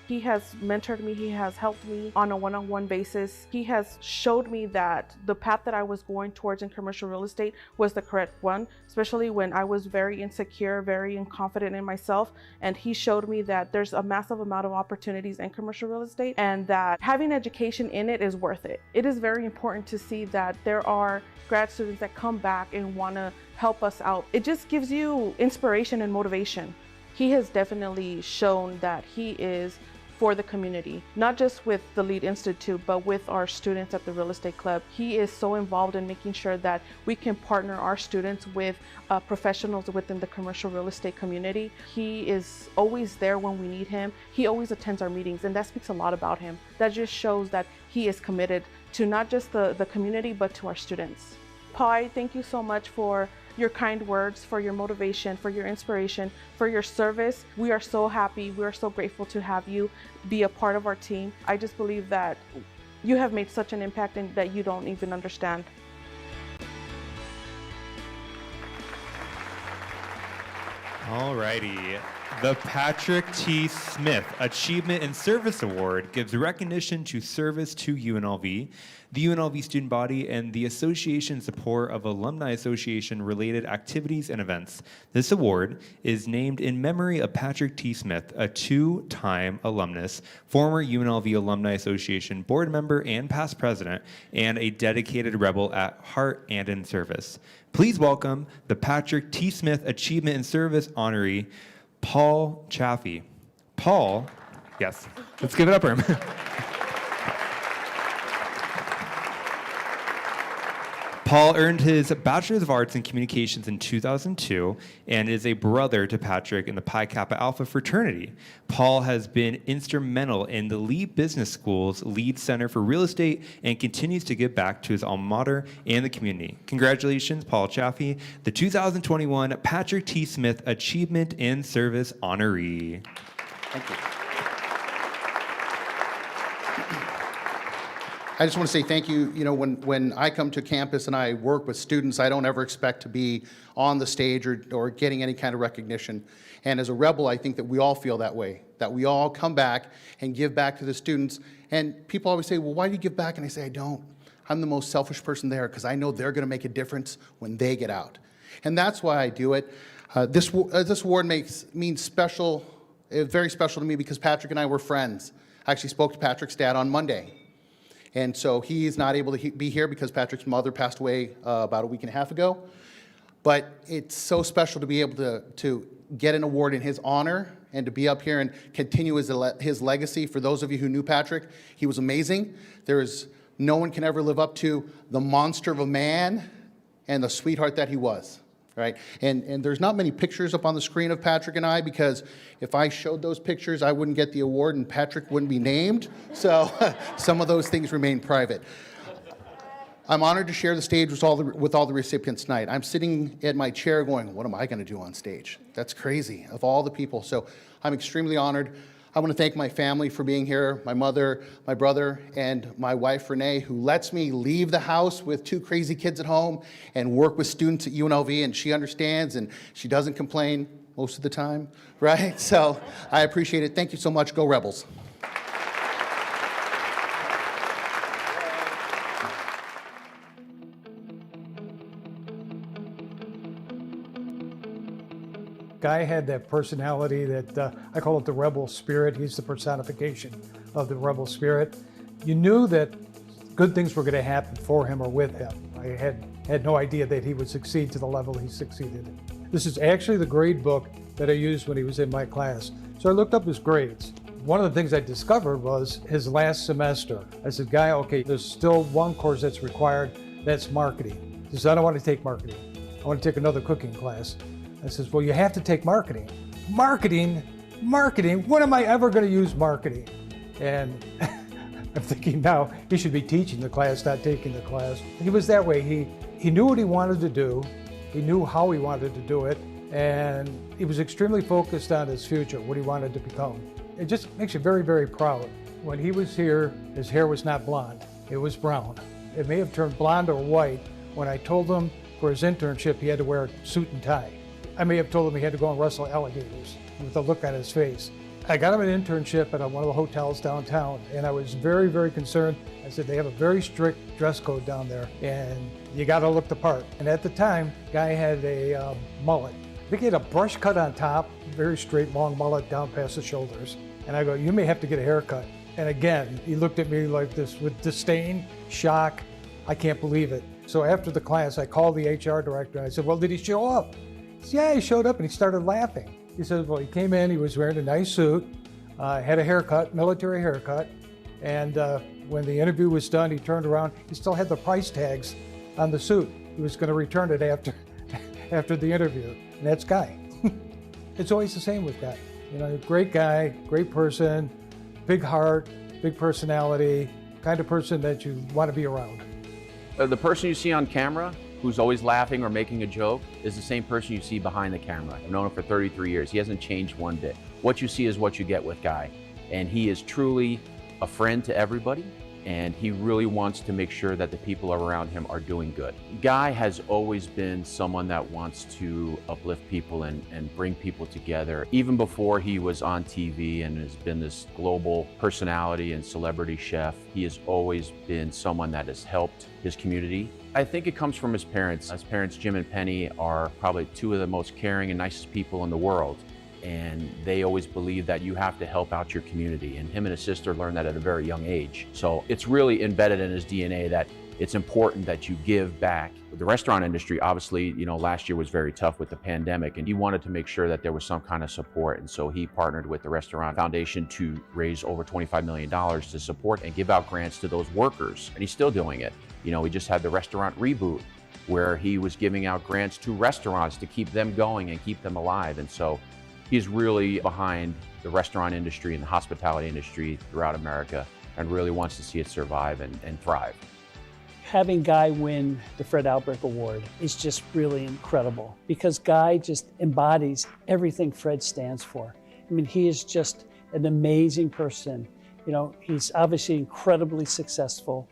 He has mentored me, he has helped me on a one-on-one basis. He has showed me that the path that I was going towards in commercial real estate was the correct one, especially when I was very insecure, very unconfident in myself. And he showed me that there's a massive amount of opportunities in commercial real estate and that having education in it is worth it. It is very important to see that there are grad students that come back and want to help us out. It just gives you inspiration and motivation. He has definitely shown that he is for the community, not just with the Lead Institute, but with our students at the Real Estate Club. He is so involved in making sure that we can partner our students with professionals within the commercial real estate community. He is always there when we need him. He always attends our meetings, and that speaks a lot about him. That just shows that he is committed to not just the community, but to our students. Paul, thank you so much for your kind words, for your motivation, for your inspiration, for your service. We are so happy. We are so grateful to have you be a part of our team. I just believe that you have made such an impact and that you don't even understand. Alrighty. The Patrick T. Smith Achievement and Service Award gives recognition to service to UNLV, the UNLV student body, and the association support of Alumni Association related activities and events. This award is named in memory of Patrick T. Smith, a two-time alumnus, former UNLV Alumni Association board member and past president, and a dedicated rebel at heart and in service. Please welcome the Patrick T. Smith Achievement and Service honoree, Paul Chaffee. Paul, yes, let's give it up for him. Paul earned his Bachelor's of Arts in Communications in 2002 and is a brother to Patrick in the Pi Kappa Alpha fraternity. Paul has been instrumental in the Lee Business School's Lead Center for Real Estate and continues to give back to his alma mater and the community. Congratulations, Paul Chaffee, the 2021 Patrick T. Smith Achievement and Service honoree. Thank you. I just want to say thank you. You know, when I come to campus and I work with students, I don't ever expect to be on the stage or getting any kind of recognition. And as a rebel, I think that we all feel that way, that we all come back and give back to the students. And people always say, well, why do you give back? And I say, I don't. I'm the most selfish person there because I know they're going to make a difference when they get out. And that's why I do it. This award means special, very special to me because Patrick and I were friends. I actually spoke to Patrick's dad on Monday. And so he's not able to be here because Patrick's mother passed away about a week and a half ago. But it's so special to be able to get an award in his honor and to be up here and continue his legacy. For those of you who knew Patrick, he was amazing. No one can ever live up to the monster of a man and the sweetheart that he was. Right? And there's not many pictures up on the screen of Patrick and I because if I showed those pictures, I wouldn't get the award and Patrick wouldn't be named. So some of those things remain private. I'm honored to share the stage with all the recipients tonight. I'm sitting at my chair going, what am I going to do on stage? That's crazy, of all the people. So I'm extremely honored. I want to thank my family for being here, my mother, my brother, and my wife, Renee, who lets me leave the house with two crazy kids at home and work with students at UNLV, and she understands, and she doesn't complain most of the time, right? So I appreciate it. Thank you so much. Go Rebels. Guy had that personality that I call it the rebel spirit. He's the personification of the rebel spirit. You knew that good things were going to happen for him or with him. I had no idea that he would succeed to the level he succeeded. This is actually the grade book that I used when he was in my class. So I looked up his grades. One of the things I discovered was his last semester. I said, Guy, okay, there's still one course that's required, that's marketing. He says, I don't want to take marketing. I want to take another cooking class. I says, well, you have to take marketing. Marketing? When am I ever going to use marketing? And I'm thinking now, he should be teaching the class, not taking the class. He was that way. He knew what he wanted to do. He knew how he wanted to do it. And he was extremely focused on his future, what he wanted to become. It just makes you very, very proud. When he was here, his hair was not blonde, it was brown. It may have turned blonde or white when I told him for his internship he had to wear a suit and tie. I may have told him he had to go and wrestle alligators with the look on his face. I got him an internship at one of the hotels downtown, and I was very, very concerned. I said, they have a very strict dress code down there, and you gotta look the part. And at the time, Guy had a mullet. I think he had a brush cut on top, very straight, long mullet down past the shoulders. And I go, you may have to get a haircut. And again, he looked at me like this with disdain, shock. I can't believe it. So after the class, I called the HR director and I said, well, did he show up? He said, yeah, he showed up and he started laughing. He said, well, he came in, he was wearing a nice suit, had a haircut, military haircut. And when the interview was done, he turned around, he still had the price tags on the suit. He was gonna return it after the interview. And that's Guy. It's always the same with Guy. You know, great guy, great person, big heart, big personality, kind of person that you want to be around. The person you see on camera who's always laughing or making a joke is the same person you see behind the camera. I've known him for 33 years. He hasn't changed one bit. What you see is what you get with Guy. And he is truly a friend to everybody. And he really wants to make sure that the people around him are doing good. Guy has always been someone that wants to uplift people and bring people together. Even before he was on TV and has been this global personality and celebrity chef, he has always been someone that has helped his community. I think it comes from his parents. His parents, Jim and Penny, are probably two of the most caring and nicest people in the world. And they always believe that you have to help out your community. And him and his sister learned that at a very young age. So it's really embedded in his DNA that it's important that you give back. The restaurant industry, obviously, you know, last year was very tough with the pandemic, and he wanted to make sure that there was some kind of support. And so he partnered with the Restaurant Foundation to raise over $25 million to support and give out grants to those workers. And he's still doing it. You know, we just had the restaurant reboot where he was giving out grants to restaurants to keep them going and keep them alive. And so he's really behind the restaurant industry and the hospitality industry throughout America and really wants to see it survive and thrive. Having Guy win the Fred Albrecht Award is just really incredible because Guy just embodies everything Fred stands for. I mean, he is just an amazing person. You know, he's obviously incredibly successful,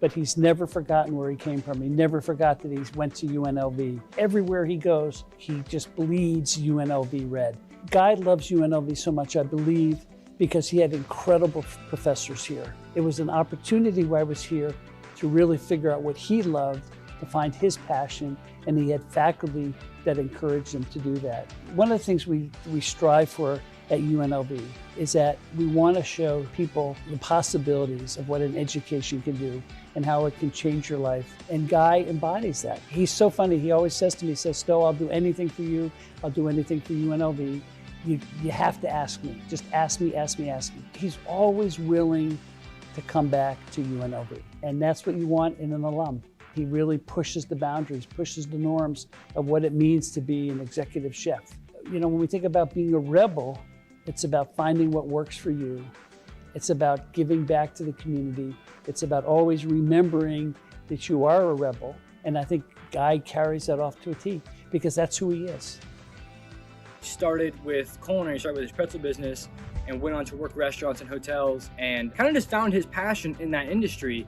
but he's never forgotten where he came from. He never forgot that he went to UNLV. Everywhere he goes, he just bleeds UNLV red. Guy loves UNLV so much, I believe, because he had incredible professors here. It was an opportunity where I was here to really figure out what he loved, to find his passion, and he had faculty that encouraged him to do that. One of the things we strive for at UNLV is that we want to show people the possibilities of what an education can do and how it can change your life. And Guy embodies that. He's so funny. He always says to me, he says, Stowe, I'll do anything for you. I'll do anything for UNLV. You have to ask me. Just ask me, ask me, ask me. He's always willing to come back to UNLV. And that's what you want in an alum. He really pushes the boundaries, pushes the norms of what it means to be an executive chef. You know, when we think about being a rebel, it's about finding what works for you. It's about giving back to the community. It's about always remembering that you are a rebel. And I think Guy carries that off to a T because that's who he is. Started with culinary, started with his pretzel business and went on to work restaurants and hotels and kind of just found his passion in that industry.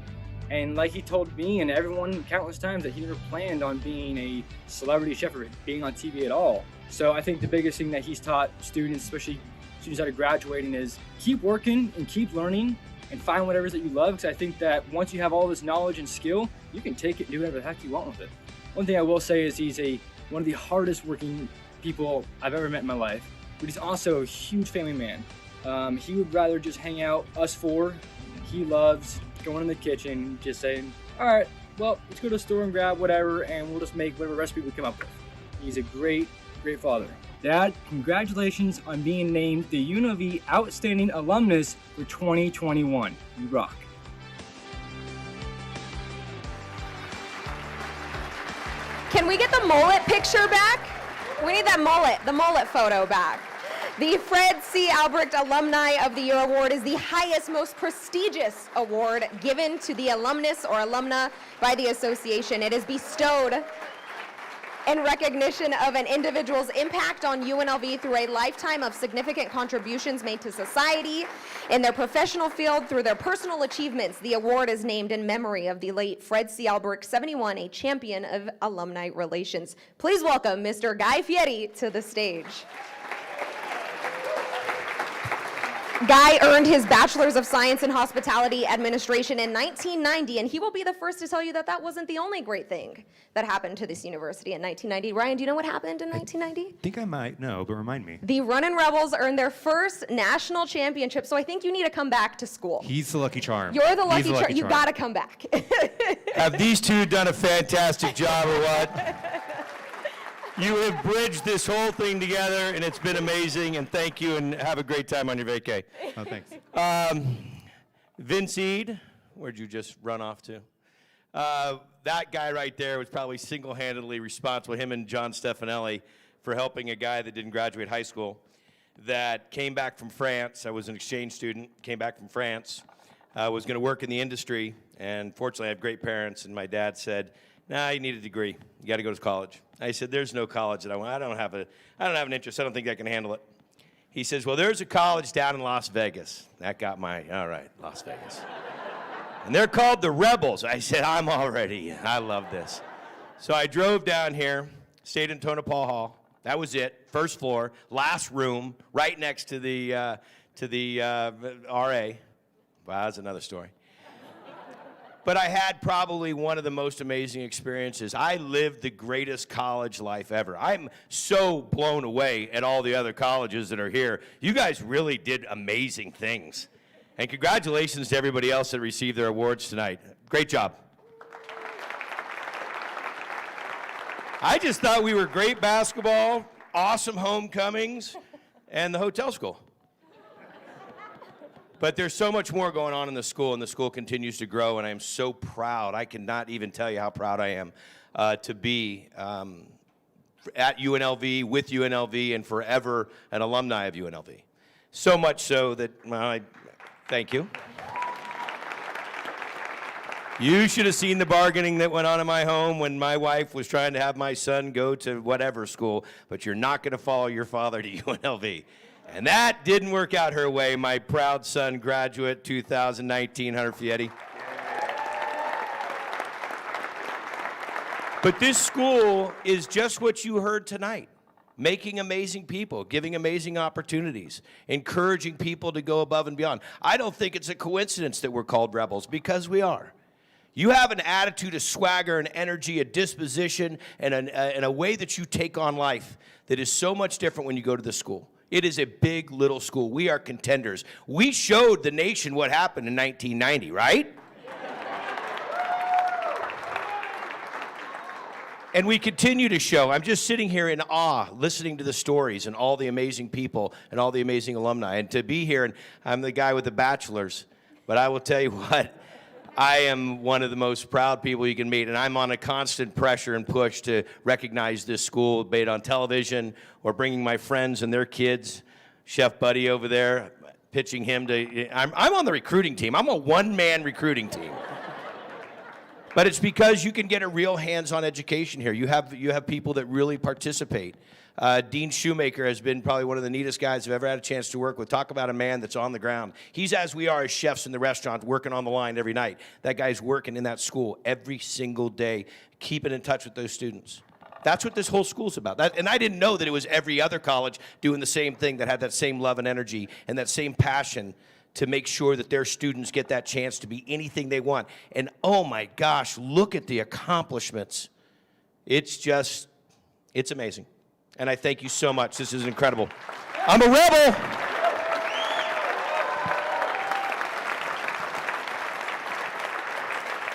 And like he told me and everyone countless times that he never planned on being a celebrity chef or being on TV at all. So I think the biggest thing that he's taught students, especially students that are graduating, is keep working and keep learning and find whatever it is that you love, because I think that once you have all this knowledge and skill, you can take it and do whatever the heck you want with it. One thing I will say is he's one of the hardest working people I've ever met in my life, but he's also a huge family man. He would rather just hang out, us four. He loves going in the kitchen, just saying, all right, well, let's go to the store and grab whatever, and we'll just make whatever recipe we come up with. He's a great, great father. Dad, congratulations on being named the UNLV Outstanding Alumnus for 2021. You rock. Can we get the mullet picture back? We need that the mullet photo back. The Fred C. Albrecht Alumni of the Year Award is the highest, most prestigious award given to the alumnus or alumna by the association. It is bestowed in recognition of an individual's impact on UNLV through a lifetime of significant contributions made to society in their professional field through their personal achievements. The award is named in memory of the late Fred C. Albrecht, 71, a champion of alumni relations. Please welcome Mr. Guy Fieri to the stage. Guy earned his Bachelor's of Science in Hospitality Administration in 1990, and he will be the first to tell you that that wasn't the only great thing that happened to this university in 1990. Ryan, do you know what happened in 1990? I think I might know, but remind me. The Runnin' Rebels earned their first national championship, so I think you need to come back to school. He's the lucky charm. You're the lucky charm. You charm. gotta come back. Have these two done a fantastic job or what? You have bridged this whole thing together, and it's been amazing, and thank you, and have a great time on your vacay. Oh, thanks. Vince Eade, where'd you just run off to? That guy right there was probably single-handedly responsible, him and John Stefanelli, for helping a guy that didn't graduate high school that came back from France. I was an exchange student, came back from France, was going to work in the industry, and fortunately I have great parents, and my dad said, nah, you need a degree. You got to go to college. I said, there's no college that I want. I don't have an interest. I don't think I can handle it. He says, well, there's a college down in Las Vegas. That got my, all right, Las Vegas. And they're called the Rebels. I said, I love this. So I drove down here, stayed in Tonopah Hall. That was it, first floor, last room, right next to the RA. Wow, that's another story. But I had probably one of the most amazing experiences. I lived the greatest college life ever. I'm so blown away at all the other colleges that are here. You guys really did amazing things. And congratulations to everybody else that received their awards tonight. Great job. I just thought we were great basketball, awesome homecomings, and the hotel school. But there's so much more going on in the school, and the school continues to grow, and I am so proud. I cannot even tell you how proud I am to be at UNLV, with UNLV, and forever an alumni of UNLV. So much so that, well, thank you. You should have seen the bargaining that went on in my home when my wife was trying to have my son go to whatever school, but you're not going to follow your father to UNLV. And that didn't work out her way, my proud son, graduate 2019, Hunter Fieri. But this school is just what you heard tonight. Making amazing people, giving amazing opportunities, encouraging people to go above and beyond. I don't think it's a coincidence that we're called rebels, because we are. You have an attitude, a swagger, an energy, a disposition, and a way that you take on life that is so much different when you go to this school. It is a big little school. We are contenders. We showed the nation what happened in 1990, right? And we continue to show. I'm just sitting here in awe, listening to the stories and all the amazing people and all the amazing alumni. And to be here, and I'm the guy with the bachelor's, but I will tell you what, I am one of the most proud people you can meet, and I'm on a constant pressure and push to recognize this school, be it on television or bringing my friends and their kids. Chef Buddy over there, pitching him to, I'm on the recruiting team. I'm a one-man recruiting team. But it's because you can get a real hands-on education here. You have people that really participate. Dean Shoemaker has been probably one of the neatest guys I've ever had a chance to work with. Talk about a man that's on the ground. He's as we are as chefs in the restaurant, working on the line every night. That guy's working in that school every single day, keeping in touch with those students. That's what this whole school's about. And I didn't know that it was every other college doing the same thing, that had that same love and energy and that same passion to make sure that their students get that chance to be anything they want. And oh my gosh, look at the accomplishments. It's amazing. And I thank you so much. This is incredible. I'm a rebel.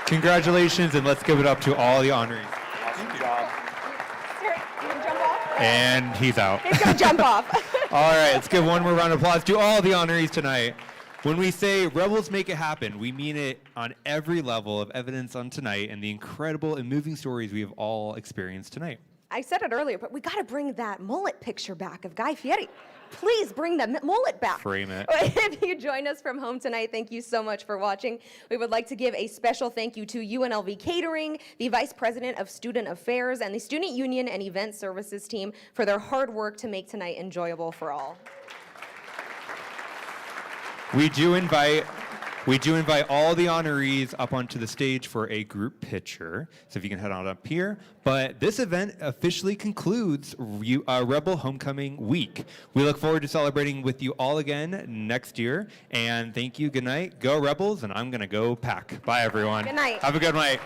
Congratulations, and let's give it up to all the honorees. Awesome job. And he's out. He's gonna jump off. All right, let's give one more round of applause to all the honorees tonight. When we say Rebels make it happen, we mean it on every level of evidence on tonight and the incredible and moving stories we have all experienced tonight. I said it earlier, but we got to bring that mullet picture back of Guy Fieri. Please bring the mullet back. Frame it. If you joined us from home tonight, thank you so much for watching. We would like to give a special thank you to UNLV Catering, the Vice President of Student Affairs, and the Student Union and Event Services team for their hard work to make tonight enjoyable for all. We do invite all the honorees up onto the stage for a group picture. So if you can head on up here. But this event officially concludes Rebel Homecoming Week. We look forward to celebrating with you all again next year. And thank you. Good night. Go Rebels. And I'm going to go pack. Bye, everyone. Good night. Have a good night.